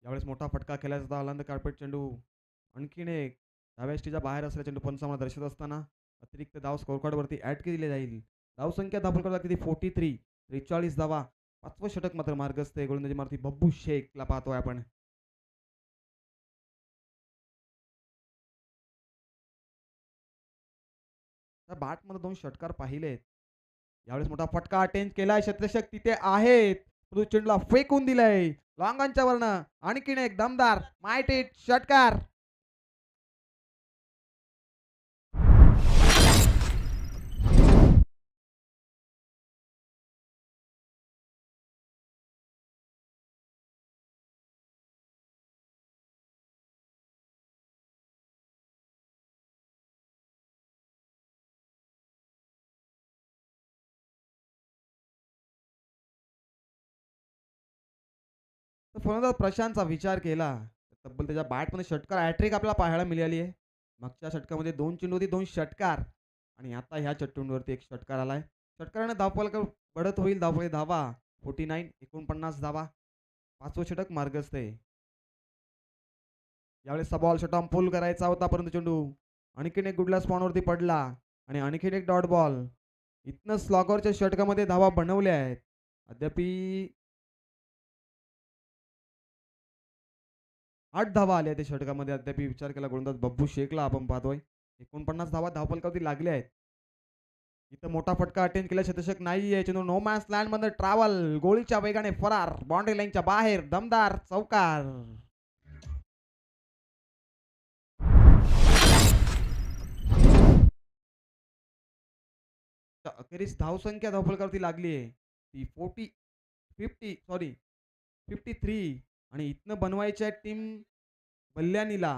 यावेळेस मोठा फटका खेळला जातो. आनंद कार्पेट चेंडू आणखीन एक डाव्या यष्टीच्या बाहेर असलेला चेंडू पंचांना दर्शत असताना अतिरिक्त धाव स्कोर कार्डवरती ॲड केली जाईल. धावसंख्या धावफलकाला किती 43, 43 धावा. 5वं षटक मात्र मार्गस्थ आहे. गोलंदाजी मारती बब्बू शेखला पाहतोय आपण. त्या बॅटमध्ये 2 षटकार पाहिलेत. यावेळेस मोठा फटका अटेंड केलाय. क्षेत्ररक्षक तिथे आहेत, परंतु चेंडूला फेकून दिलंय लॉंगांच्या वरनं. आणखीन एक दमदार मायटेट षटकार. तर फलंदाज प्रशांतचा विचार केला तर तब्बल त्याच्या बॅटमध्ये षटकार हॅट्रिक आपल्याला पाहायला मिळाली आहे. मागच्या षटकामध्ये 2 चेंडू होती, 2 षटकार आणि आता ह्या चेंडूवरती एक षटकार आलाय. षटकाराने धावफलक बढत होईल. धावफलक धावा 49, 49 धावा. 5वं षटक मार्गस्थ आहे. यावेळेस बॉल शटॉम पुल करायचा होता, परंतु चेंडू आणखीन एक गुडल्या स्पॉनवरती पडला आणि आणखीन एक डॉट बॉल. इथनं स्लॉगरच्या षटकामध्ये धावा बनवल्या आहेत. अद्यापी 8 धावा आल्या त्या षटकामध्ये. अद्याप विचार केला गोलंदाज बब्बू शेखला आपण पाहतोय. 49 धावा धावफलकावरती लागल्या आहेत. इथं मोठा फटका अटेंड केला. शतशक नाहीये. चेंडू नो मॅन्स लँड मध्ये ट्रॅव्हल, गोळीच्या वेगाने फरार, बाउंड्री लाईनच्या बाहेर दमदार चौकार. अखेरीस धावसंख्या धावफलकावरती लागली आहे ती 53 आणि इथनं बनवायच्या टीम बल्ल्यानीला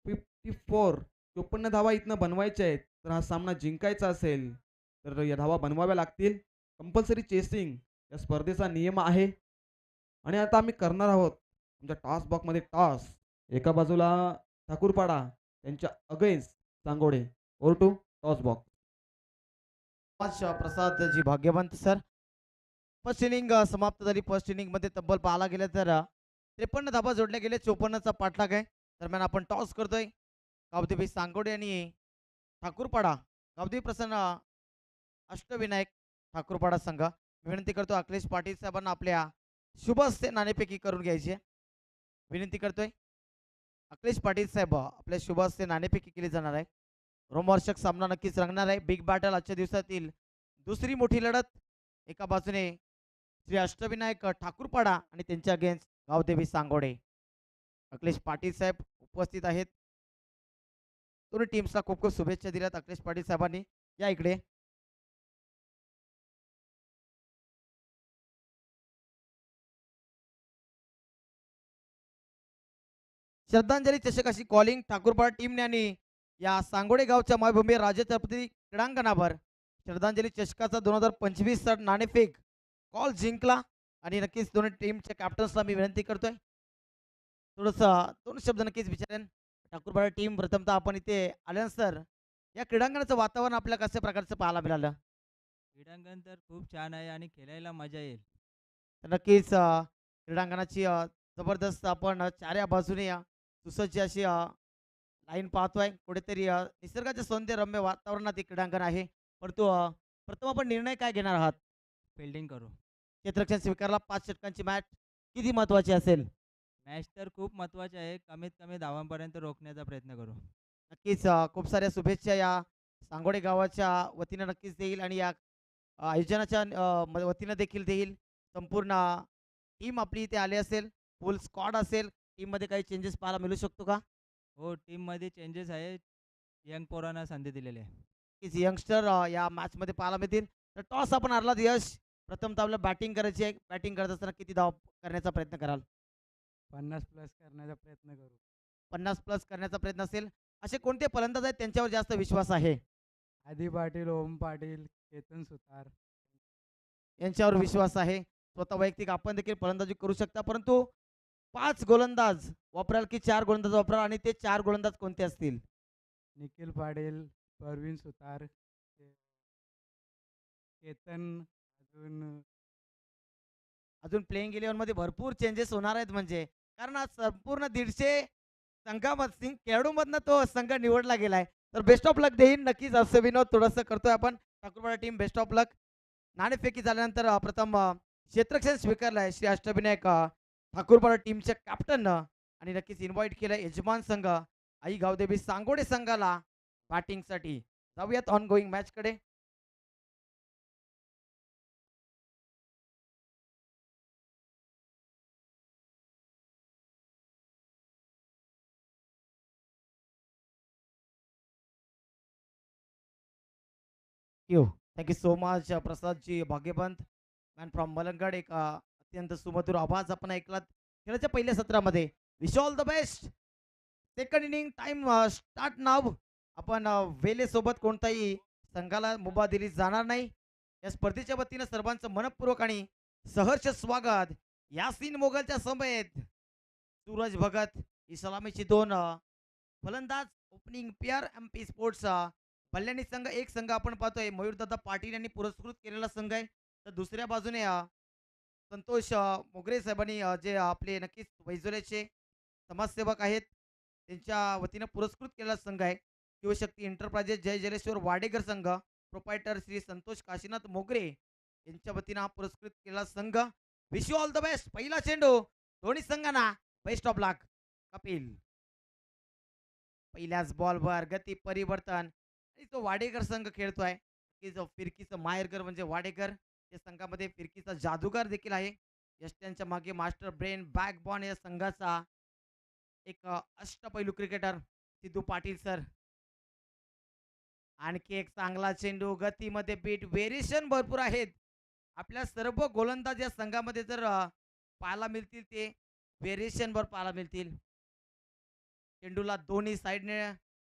54 धावा इथनं बनवायच्या आहेत. तर हा सामना जिंकायचा असेल तर या धावा बनवाव्या लागतील. कंपल्सरी चेसिंग या स्पर्धेचा नियम आहे. आणि आता आम्ही करणार आहोत आमच्या टॉस बॉक्समध्ये टॉस. एका बाजूला ठाकूरपाडा त्यांच्या against Sangode. Over to toss box. Prasad ji Bhagyawant sir. First inning समाप्त झाली. फर्स्ट इनिंग मध्ये तब्बल पाहायला गेलं तर 53 धाबा जोडले गेले. 54चा पाठलाग आहे. दरम्यान आपण टॉस करतोय. गावदेवी सांगोडे आणि ठाकूरपाडा. गावदेवी प्रसन्न अष्टविनायक ठाकूरपाडा संघ. विनंती करतो अखिलेश पाटील साहेबांना आपल्या शुभ हस्ते नाणेफेकी करून घ्यायची आहे. विनंती करतोय अखिलेश पाटील साहेब आपल्या शुभ हस्ते नाणेफेकी केली जाणार आहे. रोमहर्षक सामना नक्कीच रंगणार आहे. बिग बॅटल आजच्या दिवसातील दुसरी मोठी लढत. एका बाजूने श्री अष्टविनायक ठाकूरपाडा आणि त्यांच्या अगेन्स्ट गावदेवी सांगोडे. अखिलेश पाटील साहेब उपस्थित आहेत. दोन्ही टीम्सला खूप खूप शुभेच्छा दिल्यात अखिलेश पाटील साहेबांनी. या इकडे. श्रद्धांजली चषक अशी कॉलिंग ठाकूरपाडा टीमने आणि या सांगोडे गावच्या मायभूमी राजे छत्रपती क्रीडांगणावर श्रद्धांजली चषकाचा 2025 नाणेफेक कॉल जिंकला. आणि नक्कीच दोन्ही टीमच्या कॅप्टन्सला मी विनंती करतोय थोडंसं 2 शब्द नक्कीच विचारेन. ठाकूरपाडा टीम प्रथमतः आपण इथे आल्यानंतर या क्रीडांगणाचं वातावरण आपल्याला कशा प्रकारचं पाहायला मिळालं? क्रीडांगण तर खूप छान आहे आणि खेळायला मजा येईल. तर नक्कीच क्रीडांगणाची जबरदस्त आपण चाऱ्या बाजूने सुसज्ज अशी लाईन पाहतोय. कुठेतरी निसर्गाच्या सौंदर्यरम्य वातावरणात हे क्रीडांगण आहे. परंतु प्रथम आपण निर्णय काय घेणार आहात? फिल्डिंग करू. क्षेत्ररक्षण स्वीकारला 5 षटकांची मॅच किती महत्त्वाची असेल? मॅच तर खूप महत्त्वाची आहे. कमीत कमी धावांपर्यंत रोखण्याचा प्रयत्न करू. नक्कीच खूप साऱ्या शुभेच्छा या सांगोडे गावाच्या वतीनं नक्कीच देईल आणि या आयोजनाच्या वतीनं देखील देईल. संपूर्ण टीम आपली इथे आली असेल, फुल स्क्वॉड असेल. टीममध्ये काही चेंजेस पाहायला मिळू शकतो का? हो, टीममध्ये चेंजेस आहेत. यंग पोरांना संधी दिलेली आहे. नक्कीच यंगस्टर या मॅचमध्ये पाहायला मिळतील. तर टॉस आपण हरलात यश. प्रथमतः आपल्याला बॅटिंग करायची आहे. बॅटिंग करत असताना किती धाव करण्याचा प्रयत्न कराल? 50 प्लस करण्याचा प्रयत्न करू. 50 प्लस करण्याचा प्रयत्न असेल. असे कोणते फलंदाज आहेत त्यांच्यावर जास्त विश्वास आहे? आदी पाटील, ओम पाटील, केतन सुतार. यांच्यावर विश्वास आहे. स्वतः वैयक्तिक आपण देखील फलंदाजी करू शकता. परंतु 5 गोलंदाज वापराल की 4 गोलंदाज वापराल आणि ते 4 गोलंदाज कोणते असतील? निखिल पाटील, परवीन सुतार, केतन, अजून अजून प्लेइंग 11 मध्ये भरपूर चेंजेस होणार आहेत म्हणजे. कारण आज संपूर्ण 150 संघामध्ये खेळाडूमधनं तो संघ निवडला गेलाय. तर बेस्ट ऑफ लक देईन नक्कीच असं विनोद थोडंसं करतोय आपण. ठाकूरवाडा टीम बेस्ट ऑफ लक. नाणेफेकी झाल्यानंतर प्रथम क्षेत्ररक्षण स्वीकारलाय श्री अष्टविनायक ठाकूरवाडा टीमच्या कॅप्टन आणि नक्कीच इन्व्हाइट केलंय यजमान संघ आई गावदेवी सांगोडे संघाला बॅटिंगसाठी. जाऊयात ऑन गोईंग मॅच कडे. You thank you so much Prasadji Bhagyawant man from Malangad. एक अत्यंत सुमधुर आवाज आपण ऐकलात खेळाच्या पहिल्या सत्रामध्ये. Wish all the best. Second inning time start नाव. आपण वेले सोबत कोणताही संघाला मुभा दिली जाणार नाही. या स्पर्धेच्या वतीनं सर्वांचं मनपूर्वक आणि सहर्ष स्वागत. यासीन मोगलच्या समेत सूरज भगत ही सलामीची 2 फलंदाज. Opening pair MP sports Kalyani संघ. एक संघ आपण पाहतोय मयूरदादा पाटील यांनी पुरस्कृत केलेला संघ आहे. तर दुसऱ्या बाजूने संतोष मोगरे साहेबांनी जे आपले नक्कीच वैजोल्याचे समाजसेवक आहेत त्यांच्या वतीनं पुरस्कृत केलेला संघ आहे. शिवशक्ती एंटरप्राइजेस जय जलेश्वर वाडेकर संघ. प्रोपायटर श्री संतोष काशीनाथ मोगरे यांच्या वतीनं हा पुरस्कृत केलेला संघ. Wish you all the best. पहिला चेंडू दोन्ही संघांना बेस्ट ऑफ लक. कपिल पहिल्याच बॉलवर गती परिवर्तन आणि तो वाडेकर संघ खेळतोय की जो फिरकीचं माहेरकर म्हणजे वाडेकर. या संघामध्ये फिरकीचा जादूगार देखील आहे. यष्ट्यांच्या मागे मास्टर ब्रेन बॅकबॉन या संघाचा एक अष्टपैलू क्रिकेटर सिद्धू पाटील सर. आणखी एक चांगला चेंडू गतीमध्ये बीट व्हेरिएशन भरपूर आहेत. आपल्या सर्व गोलंदाज या संघामध्ये जर पाहायला मिळतील ते व्हेरिएशन वर पाहायला मिळतील. चेंडूला दोन्ही साईडने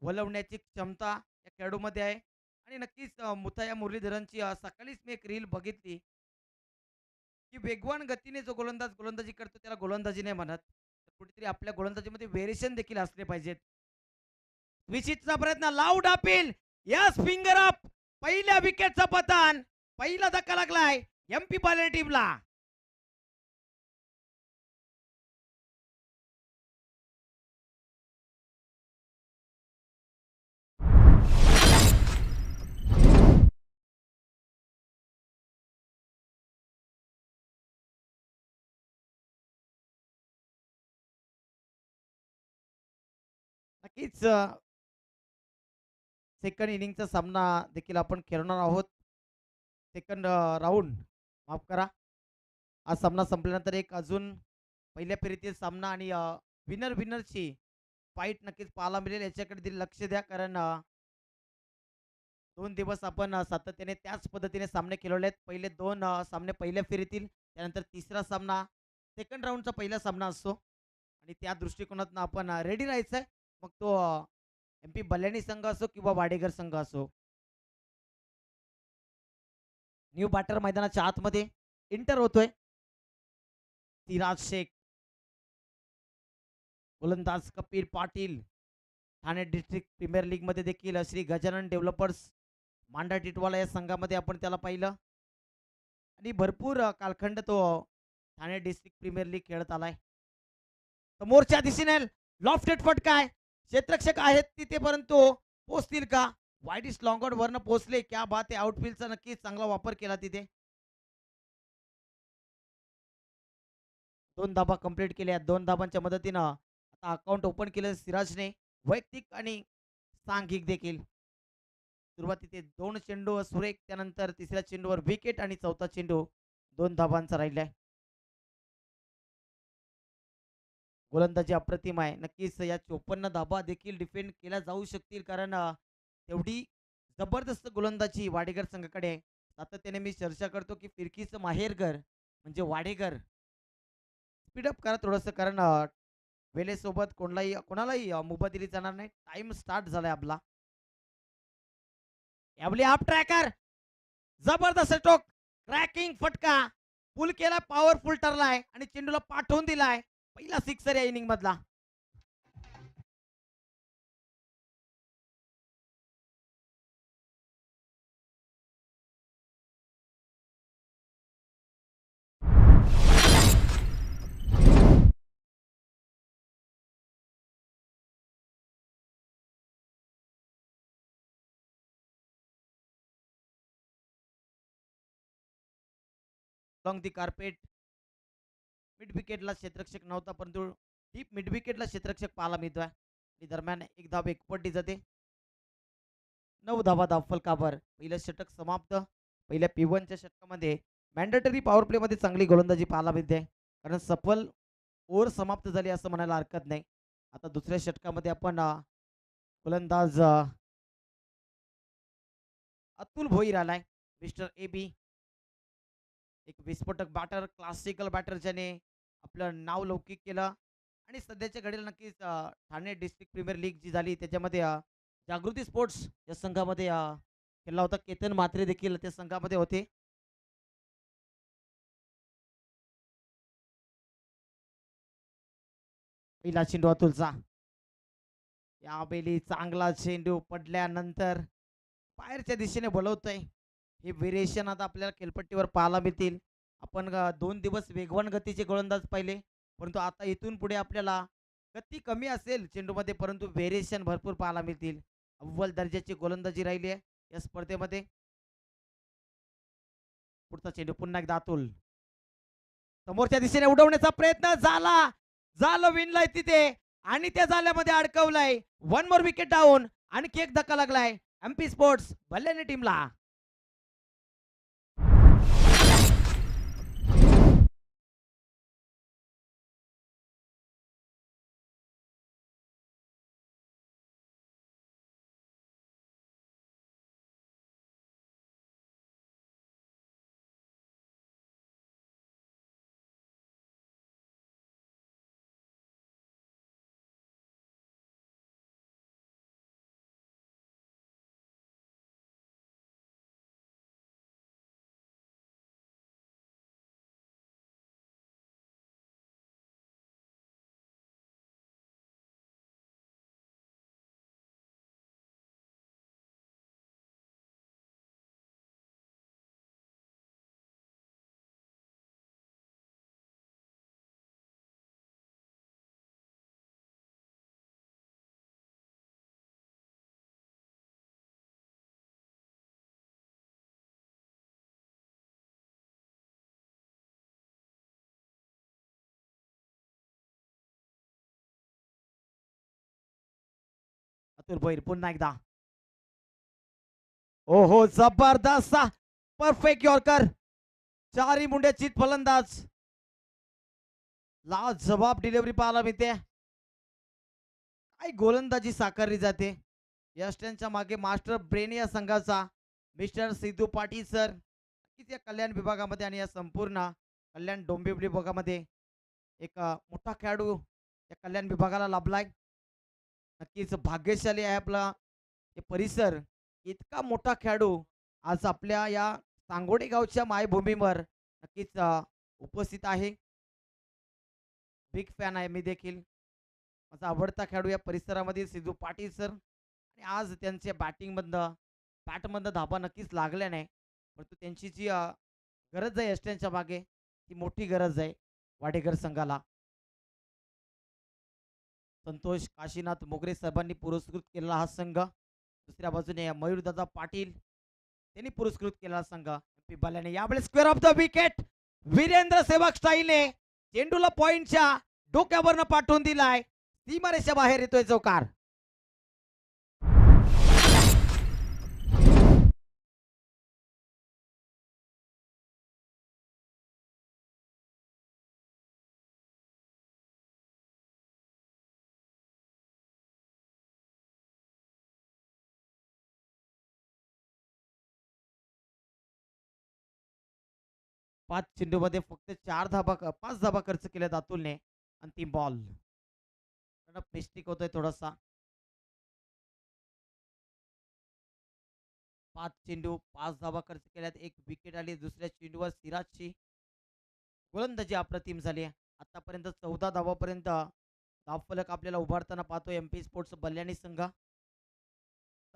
वळवण्याची क्षमता या खेळाडूमध्ये आहे. आणि नक्कीच मुथय्या मुरलीधरनची सकाळीच मी एक रील बघितली की वेगवान गतीने जो गोलंदाज गोलंदाजी करतो त्याला गोलंदाजी नाही म्हणत. तर कुठेतरी आपल्या गोलंदाजीमध्ये व्हेरिएशन देखील असले पाहिजेत. विचितचा प्रयत्न loud appeal. Yes finger up. पहिल्या विकेटचा पतन. पहिला धक्का लागलाय एमपी पायलट टीमला. नक्कीच सेकंड इनिंगचा सामना देखील आपण खेळणार आहोत. सेकंड राऊंड माफ करा. हा सामना संपल्यानंतर एक अजून पहिल्या फेरीतील सामना आणि विनर विनरची फाईट नक्कीच पाहायला मिळेल. याच्याकडे लक्ष द्या कारण 2 दिवस आपण सातत्याने त्याच पद्धतीने सामने खेळवले आहेत. पहिले 2 सामने पहिल्या फेरीतील. त्यानंतर तिसरा सामना सेकंड राऊंडचा पहिला सामना असतो आणि त्या दृष्टिकोनातून आपण रेडी राहायचं आहे. मग तो एमपी बल्याणी संघ असो किंवा वाडेकर संघ असो. न्यू बॅटर मैदानाच्या आतमध्ये इंटर होतोय. सिराज शेख. गोलंदाज Kapil Patil. Thane district premier league मध्ये देखील श्री गजानन डेव्हलपर्स मांडा टिटवाला या संघामध्ये आपण त्याला पाहिलं आणि भरपूर कालखंड तो ठाणे डिस्ट्रिक्ट प्रीमियर लीग खेळत आलाय. समोरच्या दिशेने लॉफ्टेड फटका आहे. क्षेत्ररक्षक आहेत तिथे परंतु पोहोचतील का? वाईट लॉंग आउट वरनं पोहोचले. क्या बात आहे. आउटफील्डचा नक्कीच चांगला वापर केला तिथे. 2 धाबा कंप्लीट केल्या. 2 धाबांच्या मदतीनं आता अकाउंट ओपन केलं सिराजने. वैयक्तिक आणि सांघिक देखील. सुरुवातीचे 2 चेंडू सुरेख, त्यानंतर तिसऱ्या चेंडूवर विकेट आणि चौथा चेंडू 2 धाबांचा राहिलाय. गोलंदाजी अप्रतिम आहे. नक्कीच या 54 धाबा देखील डिफेंड केल्या जाऊ शकतील कारण तेवढी जबरदस्त गोलंदाजी वाडेकर संघाकडे आहे. सातत्याने मी चर्चा करतो की फिरकीचं माहेरघर म्हणजे वाडेकर. स्पीडअप करा थोडंसं कारण वेळेसोबत कोणालाही मुभा दिली जाणार नाही. टाइम स्टार्ट झालाय आपला. यावली हाफ ट्रॅकर जबरदस्त स्ट्रोक, क्रॅकिंग फटका, पुल केला, पॉवरफुल ठरलाय आणि चेंडूला पाठवून दिलाय. पहिला सिक्सर या इनिंग मधला. लॉंग दी कार्पेट. मिड विकेटला क्षेत्ररक्षक नव्हता परंतु डीप मिड विकेटला क्षेत्ररक्षक पाहायला मिळतोय. आणि दरम्यान एक धाव एकपट्टी जाते. 9 धावा फलकावर. पहिलं षटक समाप्त. पहिल्या P1च्या षटकामध्ये मॅन्डेटरी पॉवर प्ले मध्ये चांगली गोलंदाजी पाहायला मिळते कारण सफल ओव्हर समाप्त झाली असं म्हणायला हरकत नाही. आता दुसऱ्या षटकामध्ये आपण गोलंदाज अतुल भोईर आलाय. मिस्टर AB, एक विस्फोटक बॅटर, क्लासिकल बॅटर ज्याने आपलं नाव लौकिक केलं आणि सध्याच्या घडीला नक्कीच ठाणे डिस्ट्रिक्ट प्रीमियर लीग जी झाली त्याच्यामध्ये जागृती स्पोर्ट्स या संघामध्ये खेळला होता. केतन म्हात्रे देखील त्या संघामध्ये होते. पहिला चेंडू अतुलचा. यावेळी चांगला चेंडू पडल्यानंतर बाहेरच्या दिशेने बोलवतोय. हे व्हेरिएशन आता आपल्याला खेळपट्टीवर पाहायला मिळतील. आपण 2 दिवस वेगवान गतीचे गोलंदाज पाहिले परंतु आता इथून पुढे आपल्याला गती कमी असेल चेंडूमध्ये परंतु व्हेरिएशन भरपूर पाहायला मिळतील. अव्वल दर्जाची गोलंदाजी राहिली आहे या स्पर्धेमध्ये. पुढचा चेंडू पुन्हा एकदा अतुल. समोरच्या दिशेने उडवण्याचा प्रयत्न झालं विनलाय तिथे आणि त्या जाल्यामध्ये अडकवलाय. 1 मोर विकेट डाऊन. आणखी एक धक्का लागलाय MP स्पोर्ट्स भल्याने टीमला. अतुल भोईर पुन्हा एकदा. ओहो जबरदस्त परफेक्ट यॉर्कर. चारी मुंड्याची फलंदाज. लाजवाब डिलिव्हरी पाहायला मिळते. काय गोलंदाजी साकारली जाते. यष्ट्यांच्या मागे मास्टर ब्रेन या संघाचा मिस्टर सिद्धू पाटील सर या कल्याण विभागामध्ये आणि या संपूर्ण कल्याण डोंबिवली विभागामध्ये एक मोठा खेळाडू या कल्याण विभागाला लाभलाय. नक्कीच भाग्यशाली आहे आपला हे परिसर. इतका मोठा खेळाडू आज आपल्या या सांगोडे गावच्या मायभूमीवर नक्कीच उपस्थित आहे. बिग फॅन आहे मी देखील. माझा आवडता खेळाडू या परिसरामध्ये सिद्धू पाटील सर आणि आज त्यांच्या बॅटमधनं धाबा नक्कीच लागल्या नाही परंतु त्यांची जी गरज आहे यष्ट्यांच्या मागे ती मोठी गरज आहे. वाडेकर संघाला. संतोष काशीनाथ मोगरे साहेबांनी पुरस्कृत केलेला हा संघ. दुसऱ्या बाजूने मयूरदादा पाटील त्यांनी पुरस्कृत केलेला संघ. MP बाल्याने यावेळेस square off the wicket Virendra Sehwag स्टाईलने चेंडूला पॉइंटच्या डोक्यावरनं पाठवून दिलाय. सीमारेषा बाहेर येतोय चौकार. पाच चेंडूमध्ये फक्त 5 धाबा खर्च केल्यात अतुलने. अंतिम बॉल मिस्टेक होतोय थोडासा. 5 चेंडू 5 धाबा खर्च केल्यात. एक विकेट आली. दुसऱ्या चेंडूवर सिराजची गोलंदाजी अप्रतिम झाली. आतापर्यंत 14 धावापर्यंत धावफलक आपल्याला उभारताना पाहतोय MP स्पोर्ट्स बल्याणी संघ.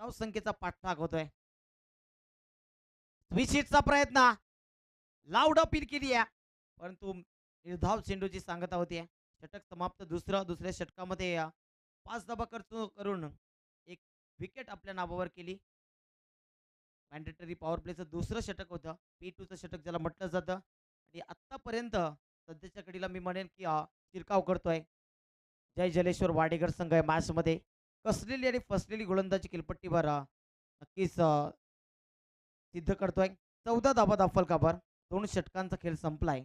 धावसंख्येचा पाठलाग होतोय. स्विचिटचा प्रयत्न लाऊड अपील केली आहे परंतु निर्धाव चेंडूची सांगता होती. षटक समाप्त. दुसऱ्या षटकामध्ये 5 धाबा खर्च करून एक विकेट आपल्या नावावर केली. मॅन्डेटरी पॉवर प्लेचं दुसरं षटक होतं. P2चं षटक ज्याला म्हटलं जातं. आणि आत्तापर्यंत सध्याच्या घडीला मी म्हणेन की शिरकाव करतोय जय जलेश्वर वाडेकर संघ या मॅचमध्ये. कसलेली आणि फसलेली गोलंदाजी किलपट्टीवर नक्कीच सिद्ध करतोय. 14 धाबा धावफलकावर 2 षटकांचा खेळ संपलाय.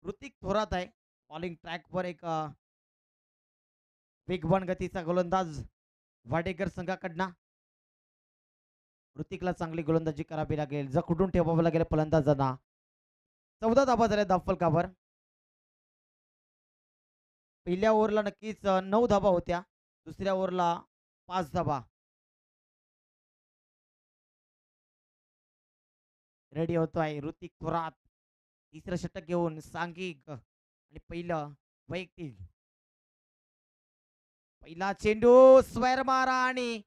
ऋतिक थोरात आहे बॉलिंग ट्रॅकवर. एक वेगवान गतीचा गोलंदाज वाडेकर संघाकडनं. ऋतिकला चांगली गोलंदाजी करावी लागेल. जखडून ठेवावं लागेल फलंदाजांना. 14 धाबा झाल्या धावफलकावर. पहिल्या ओव्हरला नक्कीच 9 धाबा होत्या. दुसऱ्या ओव्हरला 5 धाबा. रेडी होतोय ऋतिक थोरात. तिसरं षटक घेऊन सांघिक आणि पहिलं वैयक्तिक. पहिला चेंडू स्क्वेअर मारा आणि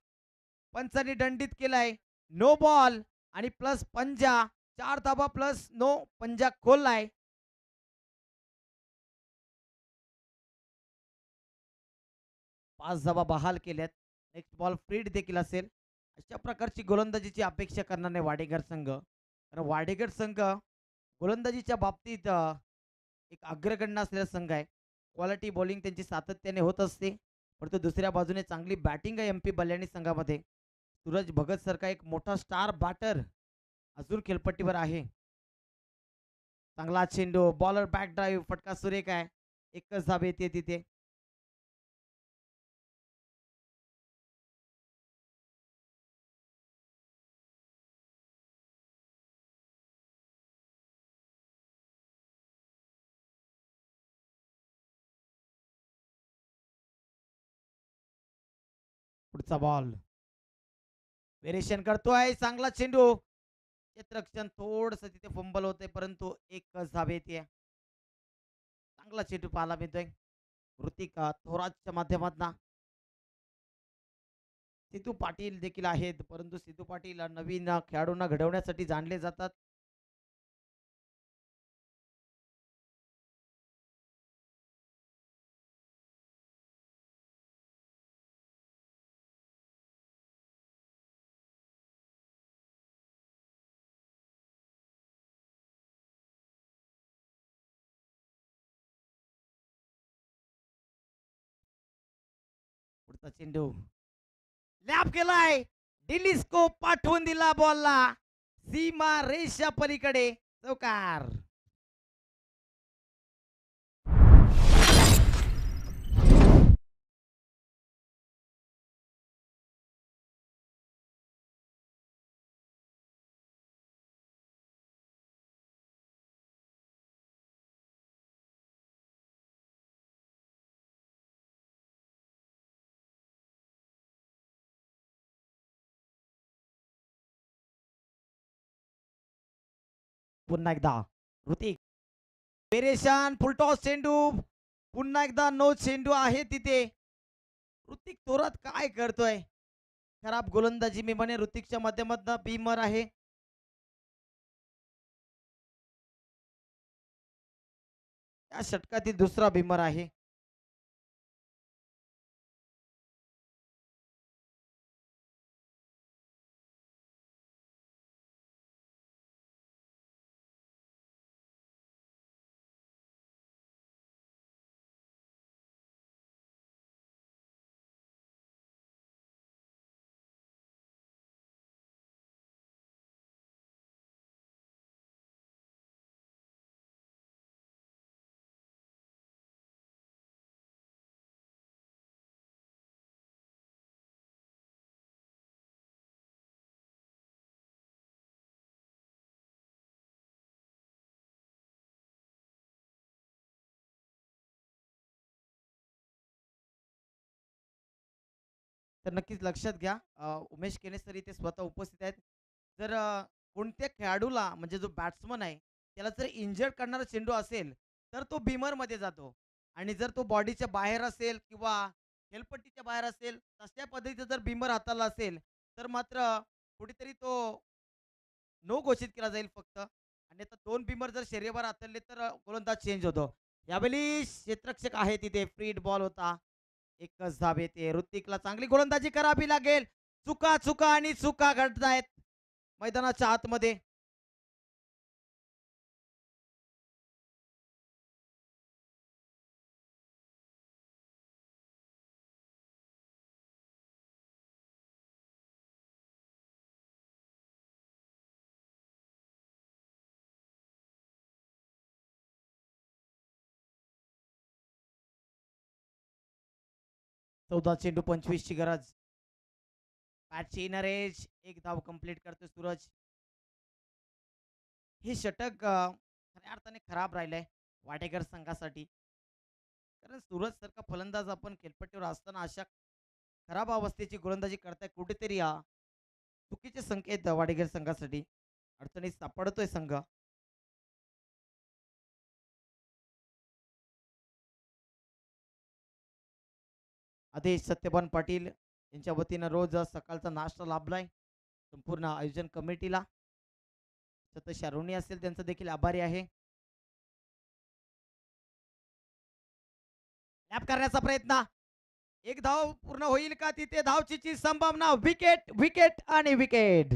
पंचांनी दंडित केलाय. नो बॉल आणि प्लस पंजा. 4 धाबा प्लस नो पंजा खोललाय. पाच धाबा बहाल केल्यात. नेक्स्ट बॉल फ्रीड देखील असेल. अशा प्रकारची गोलंदाजीची अपेक्षा करणार नाही वाडेकर संघ. कारण वाडेकर संघ गोलंदाजीच्या बाबतीत एक अग्रगण्य असलेला संघ आहे. क्वालिटी बॉलिंग त्यांची सातत्याने होत असते. परंतु दुसऱ्या बाजूने चांगली बॅटिंग आहे MP बल्याणी संघामध्ये. सूरज भगत सारखा एक मोठा स्टार बॅटर अजून खेळपट्टीवर आहे. चांगला चेंडू बॉलर बॅक ड्राईव्ह फटका सुरेख आहे. एकच धाब येते तिथे. पुढचा बॉल व्हेरिएशन करतोय. चांगला चेंडू. क्षेत्ररक्षण थोडस तिथे फंबल होते परंतु एकच धाब येते. चांगला चेंडू पाहायला मिळतोय ऋतिक थोरातच्या माध्यमातून. सिद्धू पाटील देखील आहेत परंतु सिद्धू पाटील नवीन खेळाडूंना घडवण्यासाठी जाणले जातात. आता चेंडू लॅप केलाय, डिलिस्को पाठवून दिला बॉलला सीमा रेषा पलीकडे, चौकार. पुन्हा एकदा ऋतिक पेरेशान फुलटॉस चेंडू, पुन्हा एकदा नो चेंडू आहे तिथे. ऋतिक थोरात काय करतोय, खराब गोलंदाजी मी म्हणे ऋतिकच्या माध्यमातून बीमर आहे. या षटकातील दुसरा बीमर आहे. तर नक्कीच लक्षात घ्या, उमेश केनेस तर इथे स्वतः उपस्थित आहेत. जर कोणत्या खेळाडूला म्हणजे जो बॅट्समन आहे त्याला जर इंजर्ड करणारा चेंडू असेल तर तो बीमर मध्ये जातो, आणि जर तो बॉडीच्या बाहेर असेल किंवा हेलपट्टीच्या बाहेर असेल तशा पद्धतीचा जर बीमर हाताला असेल तर मात्र कुठेतरी तो नो घोषित केला जाईल फक्त. आणि आता दोन बीमर जर शरीरावर हातरले तर गोलंदाज चेंज होतो. यावेळी क्षेत्ररक्षक आहे तिथे, फ्रीड बॉल होता. एकच धाब येते. ऋतिकला चांगली गोलंदाजी करावी लागेल. चुका चुका आणि चुका घडतायत मैदानाच्या आतमध्ये. चौदा चेंडू 25 ची गरज. बॅटची इनर एज, एक धाव कंप्लीट करतोय सूरज. हे षटक खऱ्या अर्थाने खराब राहिलंय वाटेकर संघासाठी, कारण सूरज सारखा फलंदाज आपण खेळपट्टीवर असताना अशा खराब अवस्थेची गोलंदाजी करताय, कुठेतरी चुकीचे संकेत वाडेकर संघासाठी. अडचणीत सापडतोय संघ. आदेश सत्यपान पाटील यांच्या वतीनं रोज सकाळचा नाश्ता लाभलाय संपूर्ण आयोजन कमिटीला. सतत ऋणी असेल त्यांचा देखील आभारी आहे. लॅप करण्याचा प्रयत्न, एक धाव पूर्ण होईल का तिथे, धावचीची संभावना. विकेट विकेट आणि विकेट.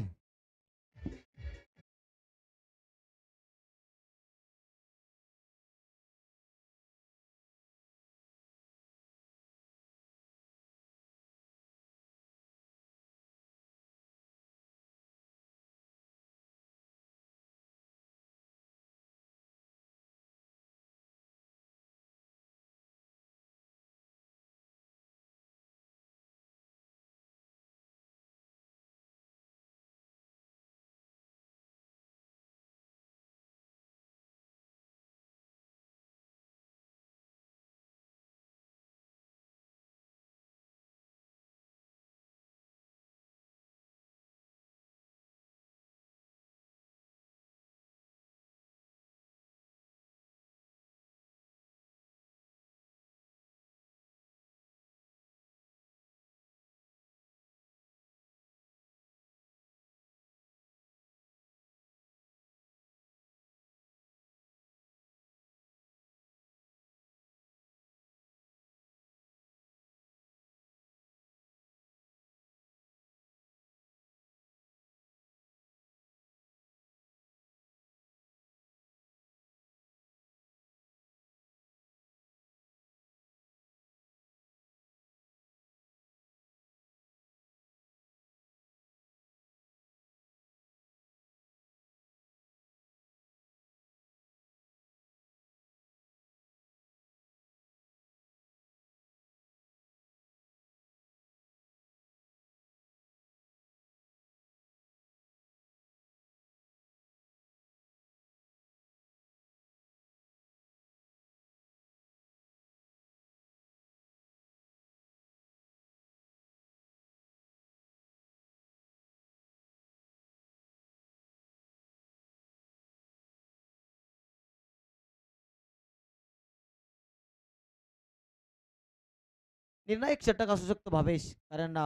निर्णायक षटक असू शकतो भावेश, कारण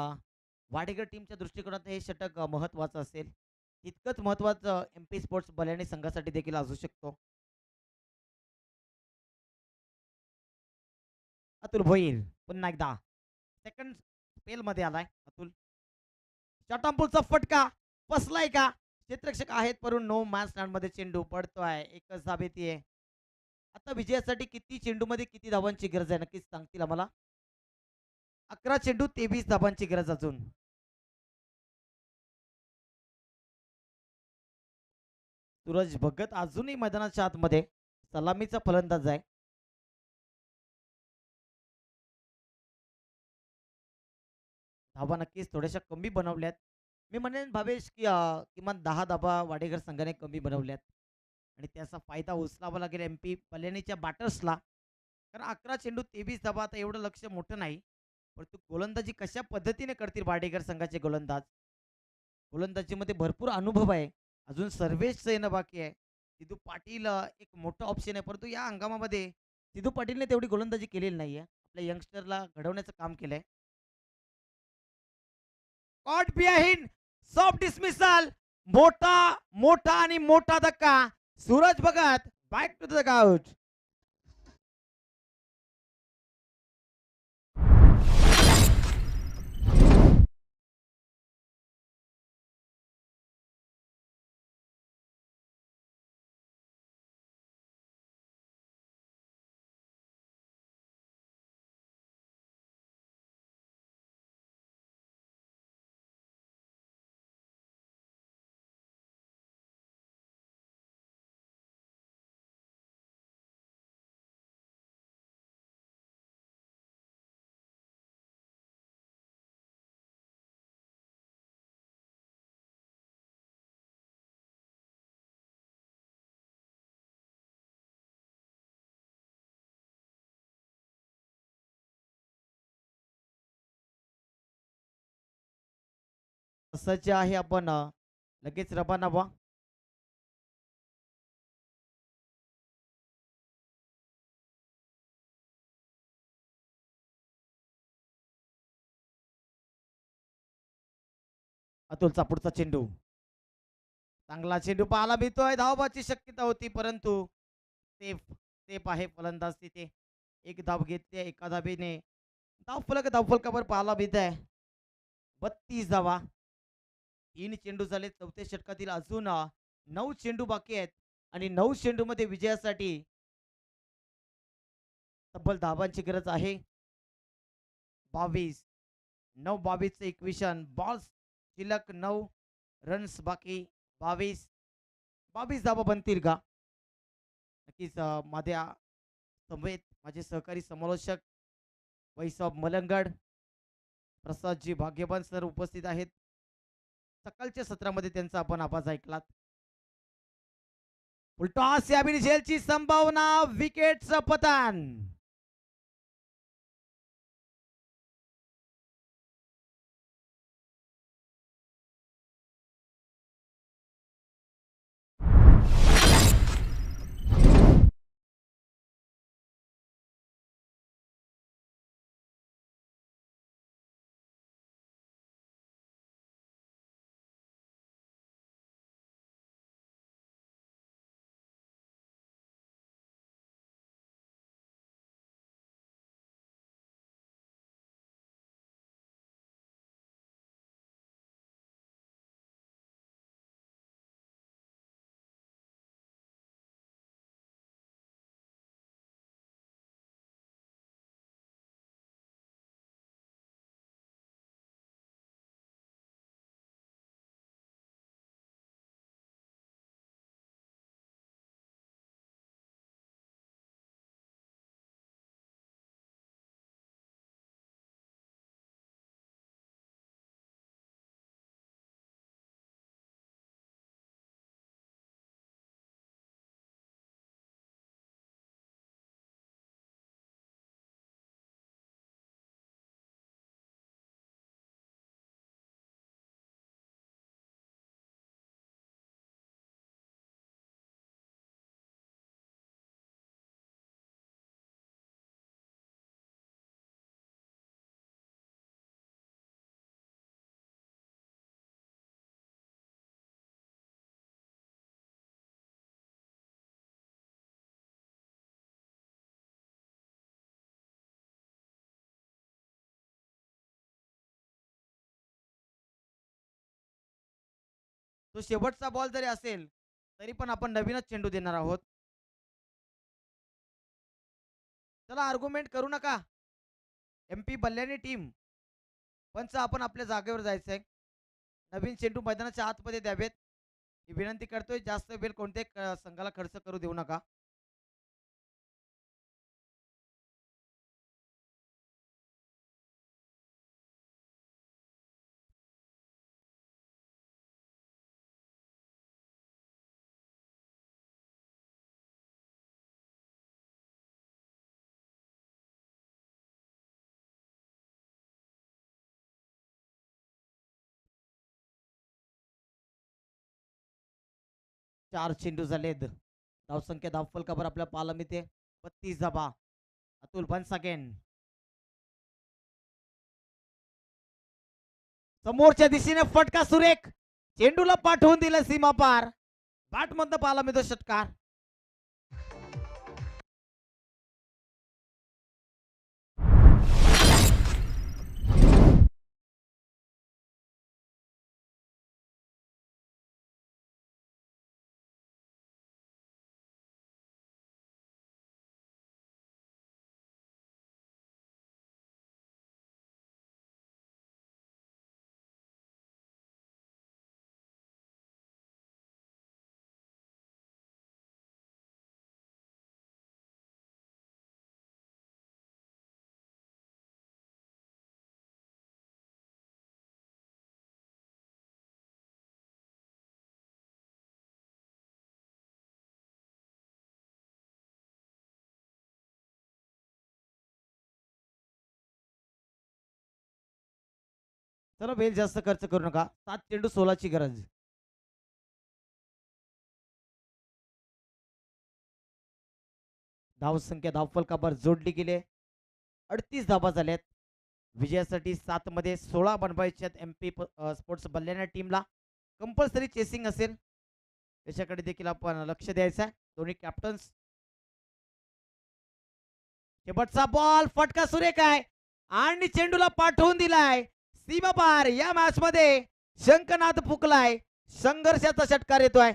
वाडेकर टीमच्या दृष्टिकोनात हे षटक महत्त्वाचं असेल. तितकंच महत्त्वाचं MP स्पोर्ट्स बल्याणी संघासाठी देखील असू शकतो. अतुल भोईर पुन्हा एकदा सेकंड स्पेलमध्ये आलाय अतुल. शॉटॉम्पूलचा फटका फसलाय का? क्षेत्ररक्षक आहेत परंतु नो मॅच मध्ये चेंडू पडतोय. एकच धाब येते. आता विजयासाठी किती चेंडूमध्ये किती धावांची गरज आहे नक्कीच सांगतील आम्हाला. 11 चेंडू 23 धाबांची गरज अजून. सूरज भगत अजूनही मैदानाच्या आतमध्ये सलामीचा फलंदाज आहे. धाबा नक्कीच थोड्याशा कमी बनवल्यात. मी म्हणेन भावेश की किमान 10 धाबा वाडेकर संघाने कमी बनवल्यात आणि त्याचा फायदा उचलावा लागेल MP कल्याणीच्या बॅटर्सला. कारण 11 चेंडू 23 धाबा आता एवढं लक्ष मोठं नाही, परंतु गोलंदाजी कशा पद्धतीने करतील वाडेकर संघाचे गोलंदाज. गोलंदाजीमध्ये भरपूर अनुभव आहे. अजून सर्वेशचं येणं बाकी आहे. सिद्धू पाटील एक मोठा ऑप्शन आहे, परंतु या हंगामामध्ये सिद्धू पाटीलने तेवढी गोलंदाजी केलेली नाहीये. आपल्या यंगस्टरला घडवण्याचं काम केलंय. Caught behind soft dismissal. मोठा मोठा आणि मोठा धक्का. Suraj Bhagat back to the out. सज्ज आहे आपण लगेच रवाना व्हा. अतुलचा पुढचा चेंडू. चांगला चेंडू पाहायला मिळतोय. धावबाची शक्यता होती परंतु सेफ सेफ आहे फलंदाज तिथे. एक धाव घेतली एका धाबेने. धावफलकावर पाहायला मिळत आहे 32 धावा. 3 चेंडू झाले चौथ्या षटकातील. अजून 9 चेंडू बाकी आहेत आणि 9 चेंडू मध्ये विजयासाठी तब्बल धावांची गरज आहे. 22 9 22 इक्वेशन. बॉल्स शिल्लक 9 रन्स बाकी 22 धावा बनतील का? नक्कीच माझ्या समेत माझे सहकारी समालोचक वैसाब मलंगड, प्रसादजी भाग्यवान सर उपस्थित आहेत. सकाळच्या सत्रामध्ये त्यांचा आपण आवाज ऐकलात. फुलटॉस या झेलची संभावना. विकेटचं पतन. तो शेवटचा बॉल जरी असेल तरी पण आपण नवीनच चेंडू देणार आहोत. चला आर्ग्युमेंट करू नका. MP बल्ल्याने टीम पंच आपण आपल्या जागेवर जायचंय. नवीन चेंडू मैदानाच्या आतमध्ये द्यावेत ही विनंती करतोय. जास्त वेळ कोणत्याही संघाला खर्च करू देऊ नका. चार चेंडू झालेत. धावसंख्या धावफलकावर आपल्या पाहायला मिळते 32 धाबा. अतुल वन्स अगेन समोरच्या दिशेने फटका सुरेख चेंडूला पाठवून दिलं सीमा पार. बॅट मधनं पाहायला मिळतो षटकार. चला वेळ जास्त खर्च करू नका. 7 चेंडू 16 ची गरज. धावसंख्या धावफलकावर जोडली गेली. 38 धाबा झाल्यात. विजयासाठी 7 मध्ये 16 बनवायचे आहेत. MP स्पोर्ट्स बल्ल्याना टीमला कंपल्सरी चेसिंग असेल त्याच्याकडे देखील आपण लक्ष द्यायचं आहे. दोन्ही कॅप्टन्स. शेवटचा बॉल फटका सुरेख आहे आणि चेंडूला पाठवून दिलाय सीमा पार. या मॅच मध्ये शंखनाद फुकलाय. संघर्षाचा षटकार येतोय.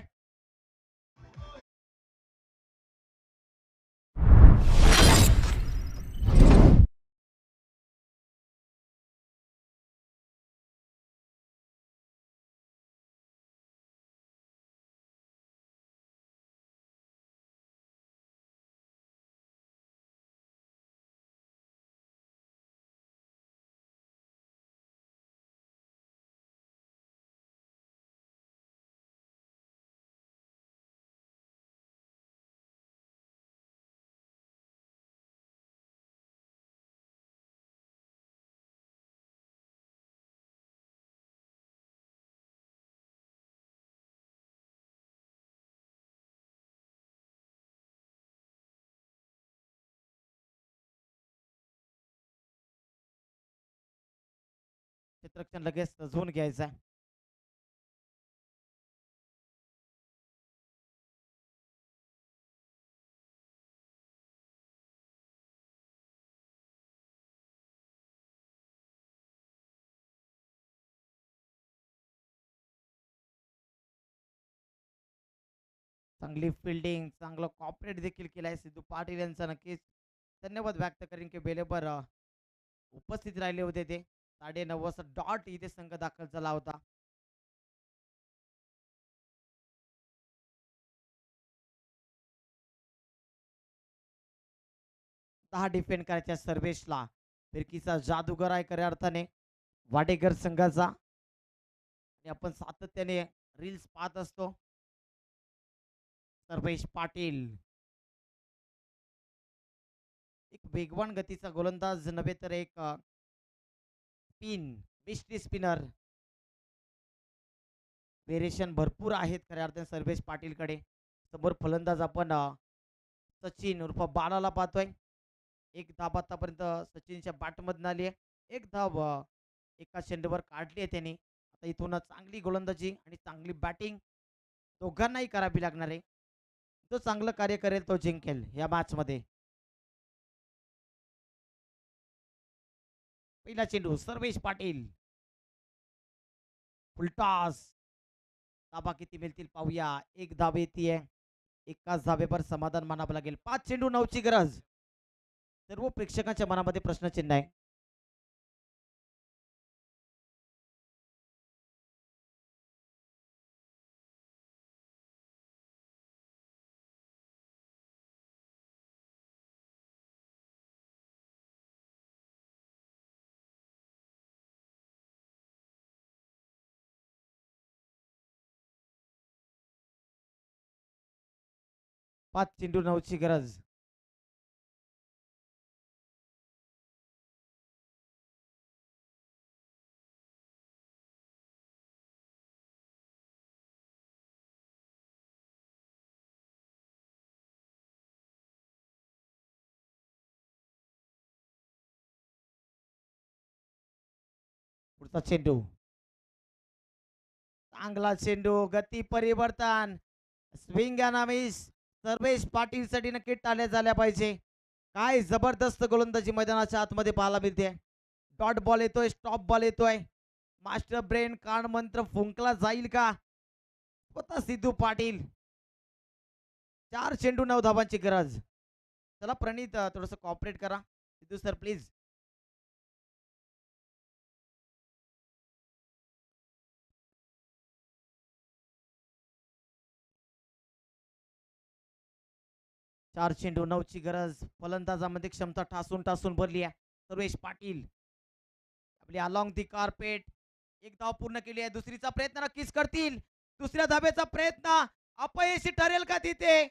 क्षेत्ररक्षण लगेच झोन घ्यायचा. चांगली फिल्डिंग चांगलं कॉपरेट देखील केलाय सिद्धू पाटील यांचा. नक्कीच धन्यवाद व्यक्त करीन की वेळेवर उपस्थित राहिले होते. ते 9:30 डॉट इथे संघ दाखल झाला होता. दहा डिफेंड करायच्या सर्वेशला. फिरकीचा जादूगर आहे खऱ्या अर्थाने वाडेकर संघाचा. आणि आपण सातत्याने रील्स पाहत असतो. सर्वेश पाटील एक वेगवान गतीचा गोलंदाज नव्हे तर एक मिस्ट्री स्पिनर. व्हेरिएशन भरपूर आहेत खऱ्या अर्थाने सर्वेश पाटीलकडे. समोर फलंदाज आपण सचिन उर्फ बालाला पाहतोय. एक धाव आतापर्यंत सचिनच्या बॅटमधून आली आहे. एक धाव एका चेंडूवर काढली आहे त्याने. आता इथून चांगली गोलंदाजी आणि चांगली बॅटिंग दोघांनाही करावी लागणार आहे. जो चांगलं कार्य करेल तो जिंकेल या मॅच मध्ये. पहिला चेंडू सर्वेश पाटील फुलटॉस. धाबा किती मिळतील पाहूया. एक धाब येते. एकाच धाबेवर समाधान मानावं लागेल. 5 चेंडू 9ची गरज. सर्व प्रेक्षकांच्या मनामध्ये प्रश्नचिन्ह आहे. पाच चेंडू 9ची गरज. पुढचा चेंडू. चांगला चेंडू. गती परिवर्तन. स्विंग अनामिस. सर्वेश पाटील साठी नक्की टाळ्या झाल्या पाहिजे. काय जबरदस्त गोलंदाजी मैदानाच्या आतमध्ये पाहायला मिळते. डॉट बॉल येतोय. स्टॉप बॉल येतोय. मास्टर ब्रेन कान मंत्र फुंकला जाईल का? स्वतः सिद्धू पाटील. 4 चेंडू 9 धावांची गरज. चला प्रणित थोडस कॉपरेट करा. Sidhu sir please. चार चेंडू 9ची गरज. फलंदाजामध्ये क्षमता ठासून ठासून भरली आहे. सर्वेश पाटील आपली अलॉंग दी कार्पेट. एक धाव पूर्ण केली आहे. दुसरीचा प्रयत्न नक्कीच करतील. दुसऱ्या धाब्याचा प्रयत्न अपयशी ठरेल का तिथे?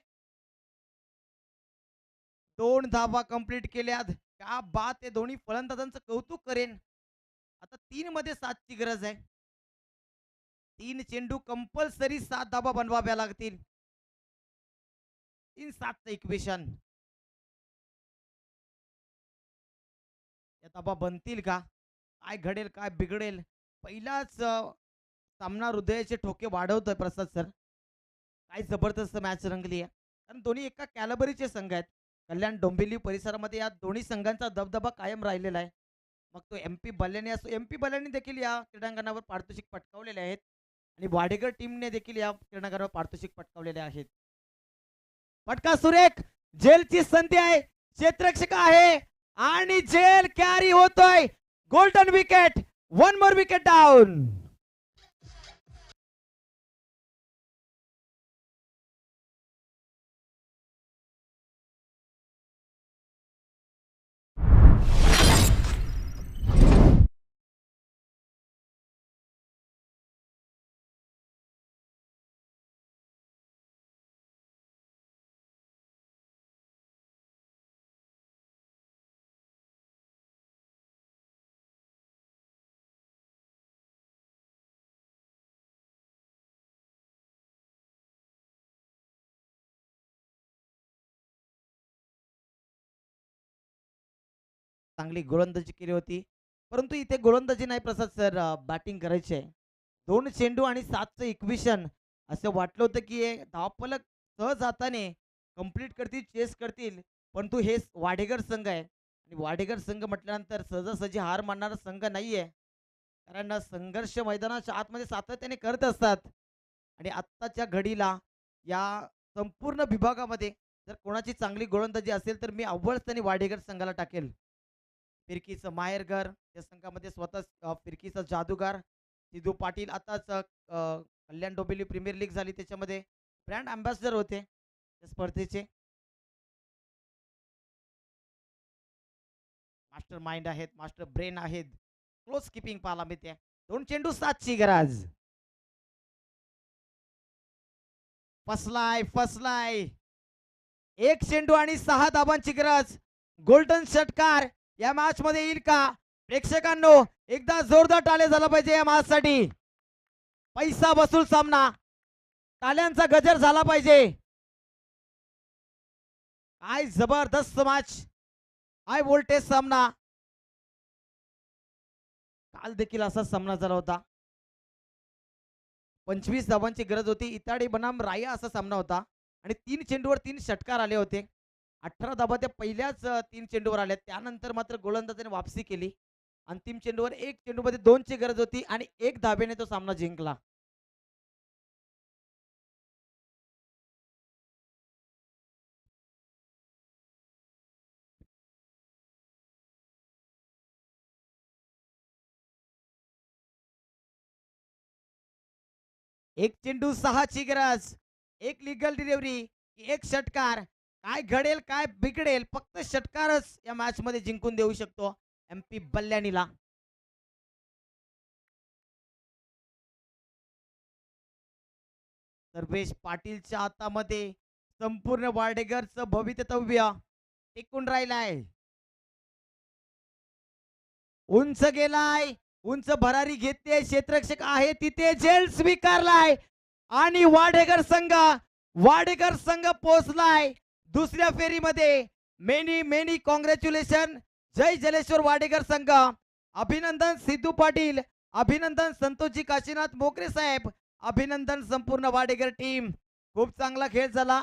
2 धावा कंप्लीट केल्यात. क्या बात आहे. दोन्ही फलंदाजांचं कौतुक करेन. आता 3 मध्ये 7ची गरज आहे. 3 चेंडू कंपल्सरी 7 धावा बनवाव्या लागतील. 3-7चं इक्वेशन. या धावा बनतील का? काय घडेल काय बिघडेल? पहिलाच सामना हृदयाचे ठोके वाढवतोय प्रसाद सर. काय जबरदस्त मॅच रंगली आहे. कारण दोन्ही एका कॅलबरीचे संघ आहेत. कल्याण डोंबिवली परिसरामध्ये या दोन्ही संघांचा दबदबा कायम राहिलेला आहे. मग तो MP बल्ल्याने असो. MP बल्ल्याने देखील या क्रीडांगणावर पारितोषिक पटकावलेले आहेत आणि वाडेकर टीमने देखील या क्रीडांगणावर पारितोषिक पटकावलेले आहेत. फटका सुरेख. जेलची संधी आहे. क्षेत्ररक्षक आहे आणि जेल कॅरी होतोय. Golden wicket. 1 more wicket down. चांगली गोलंदाजी केली होती. परंतु इथे गोलंदाजी नाही प्रसाद सर, बॅटिंग करायची आहे. 2 चेंडू आणि 7चं इक्वेशन. असं वाटलं होतं की हे धावफलक सहज हाताने कंप्लीट करतील, चेस करतील. परंतु हे वाडेकर संघ आहे आणि वाडेकर संघ म्हटल्यानंतर सहजासहजी हार मानणारा संघ नाहीये. कारण संघर्ष मैदानाच्या आतमध्ये सातत्याने करत असतात आणि आत्ताच्या घडीला या संपूर्ण विभागामध्ये जर कोणाची चांगली गोलंदाजी असेल तर मी अव्वलस्थानी वाडेकर संघाला टाकेल. फिरकीचं माहेरघर या संघामध्ये स्वतः फिरकीचा जादूगार सिद्धू पाटील. आताच कल्याण डोंबिवली प्रीमियर लीग झाली त्याच्यामध्ये ब्रँड अँबॅसिडर होते त्या स्पर्धेचे. मास्टर माइंड आहेत. मास्टर ब्रेन आहेत. क्लोज किपिंग पाहायला मिळते. 2 चेंडू 7ची गरज. फसलाय. 1 चेंडू आणि 6 धाबांची गरज. गोल्डन षटकार या मॅच मध्ये येईल का? प्रेक्षकांनो एकदा जोरदार टाळ्या झाला पाहिजे या मॅच साठी. पैसा वसूल सामना. टाळ्यांचा गजर झाला पाहिजे. काय जबरदस्त मॅच. हाय व्होल्टेज सामना. काल देखील असा सामना झाला होता. 25 धावांची गरज होती. इताडे बनाम राया असा सामना होता आणि 3 चेंडूवर 3 षटकार आले होते. 18 धाबा त्या पहिल्याच 3 चेंडूवर आल्या. त्यानंतर मात्र गोलंदाजाने वापसी केली. अंतिम चेंडूवर 1 चेंडूमध्ये 2ची गरज होती आणि 1 धाब्याने तो सामना जिंकला. एक चेंडू 6ची गरज, एक लिगल डिलिव्हरी, एक षटकार. काय घडेल काय बिघडेल फक्त षटकारच या मॅच मध्ये जिंकून देऊ शकतो एमपी बल्ल्यानीला. सर्वेश पाटीलच्या हातामध्ये संपूर्ण वाडेकरचं भवितव्य टिकून राहिलाय. उंच गेलाय, उंच भरारी घेते, क्षेत्ररक्षक आहे तिथे, झेल स्वीकारलाय आणि वाडेकर संघ पोहोचलाय दुसऱ्या फेरीमध्ये. Many many congratulation. Jai Jaleshwar Wadekar संघ. अभिनंदन सिद्धू पाटील, अभिनंदन संतोषजी काशीनाथ मोकरे साहेब, अभिनंदन संपूर्ण वाडेकर टीम. खूप चांगला खेळ झाला.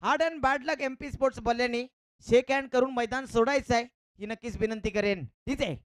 Hard and bad luck MP sports Ballyani shake hand करून मैदान सोडायचं आहे ही नक्कीच विनंती करेन. ठीक आहे.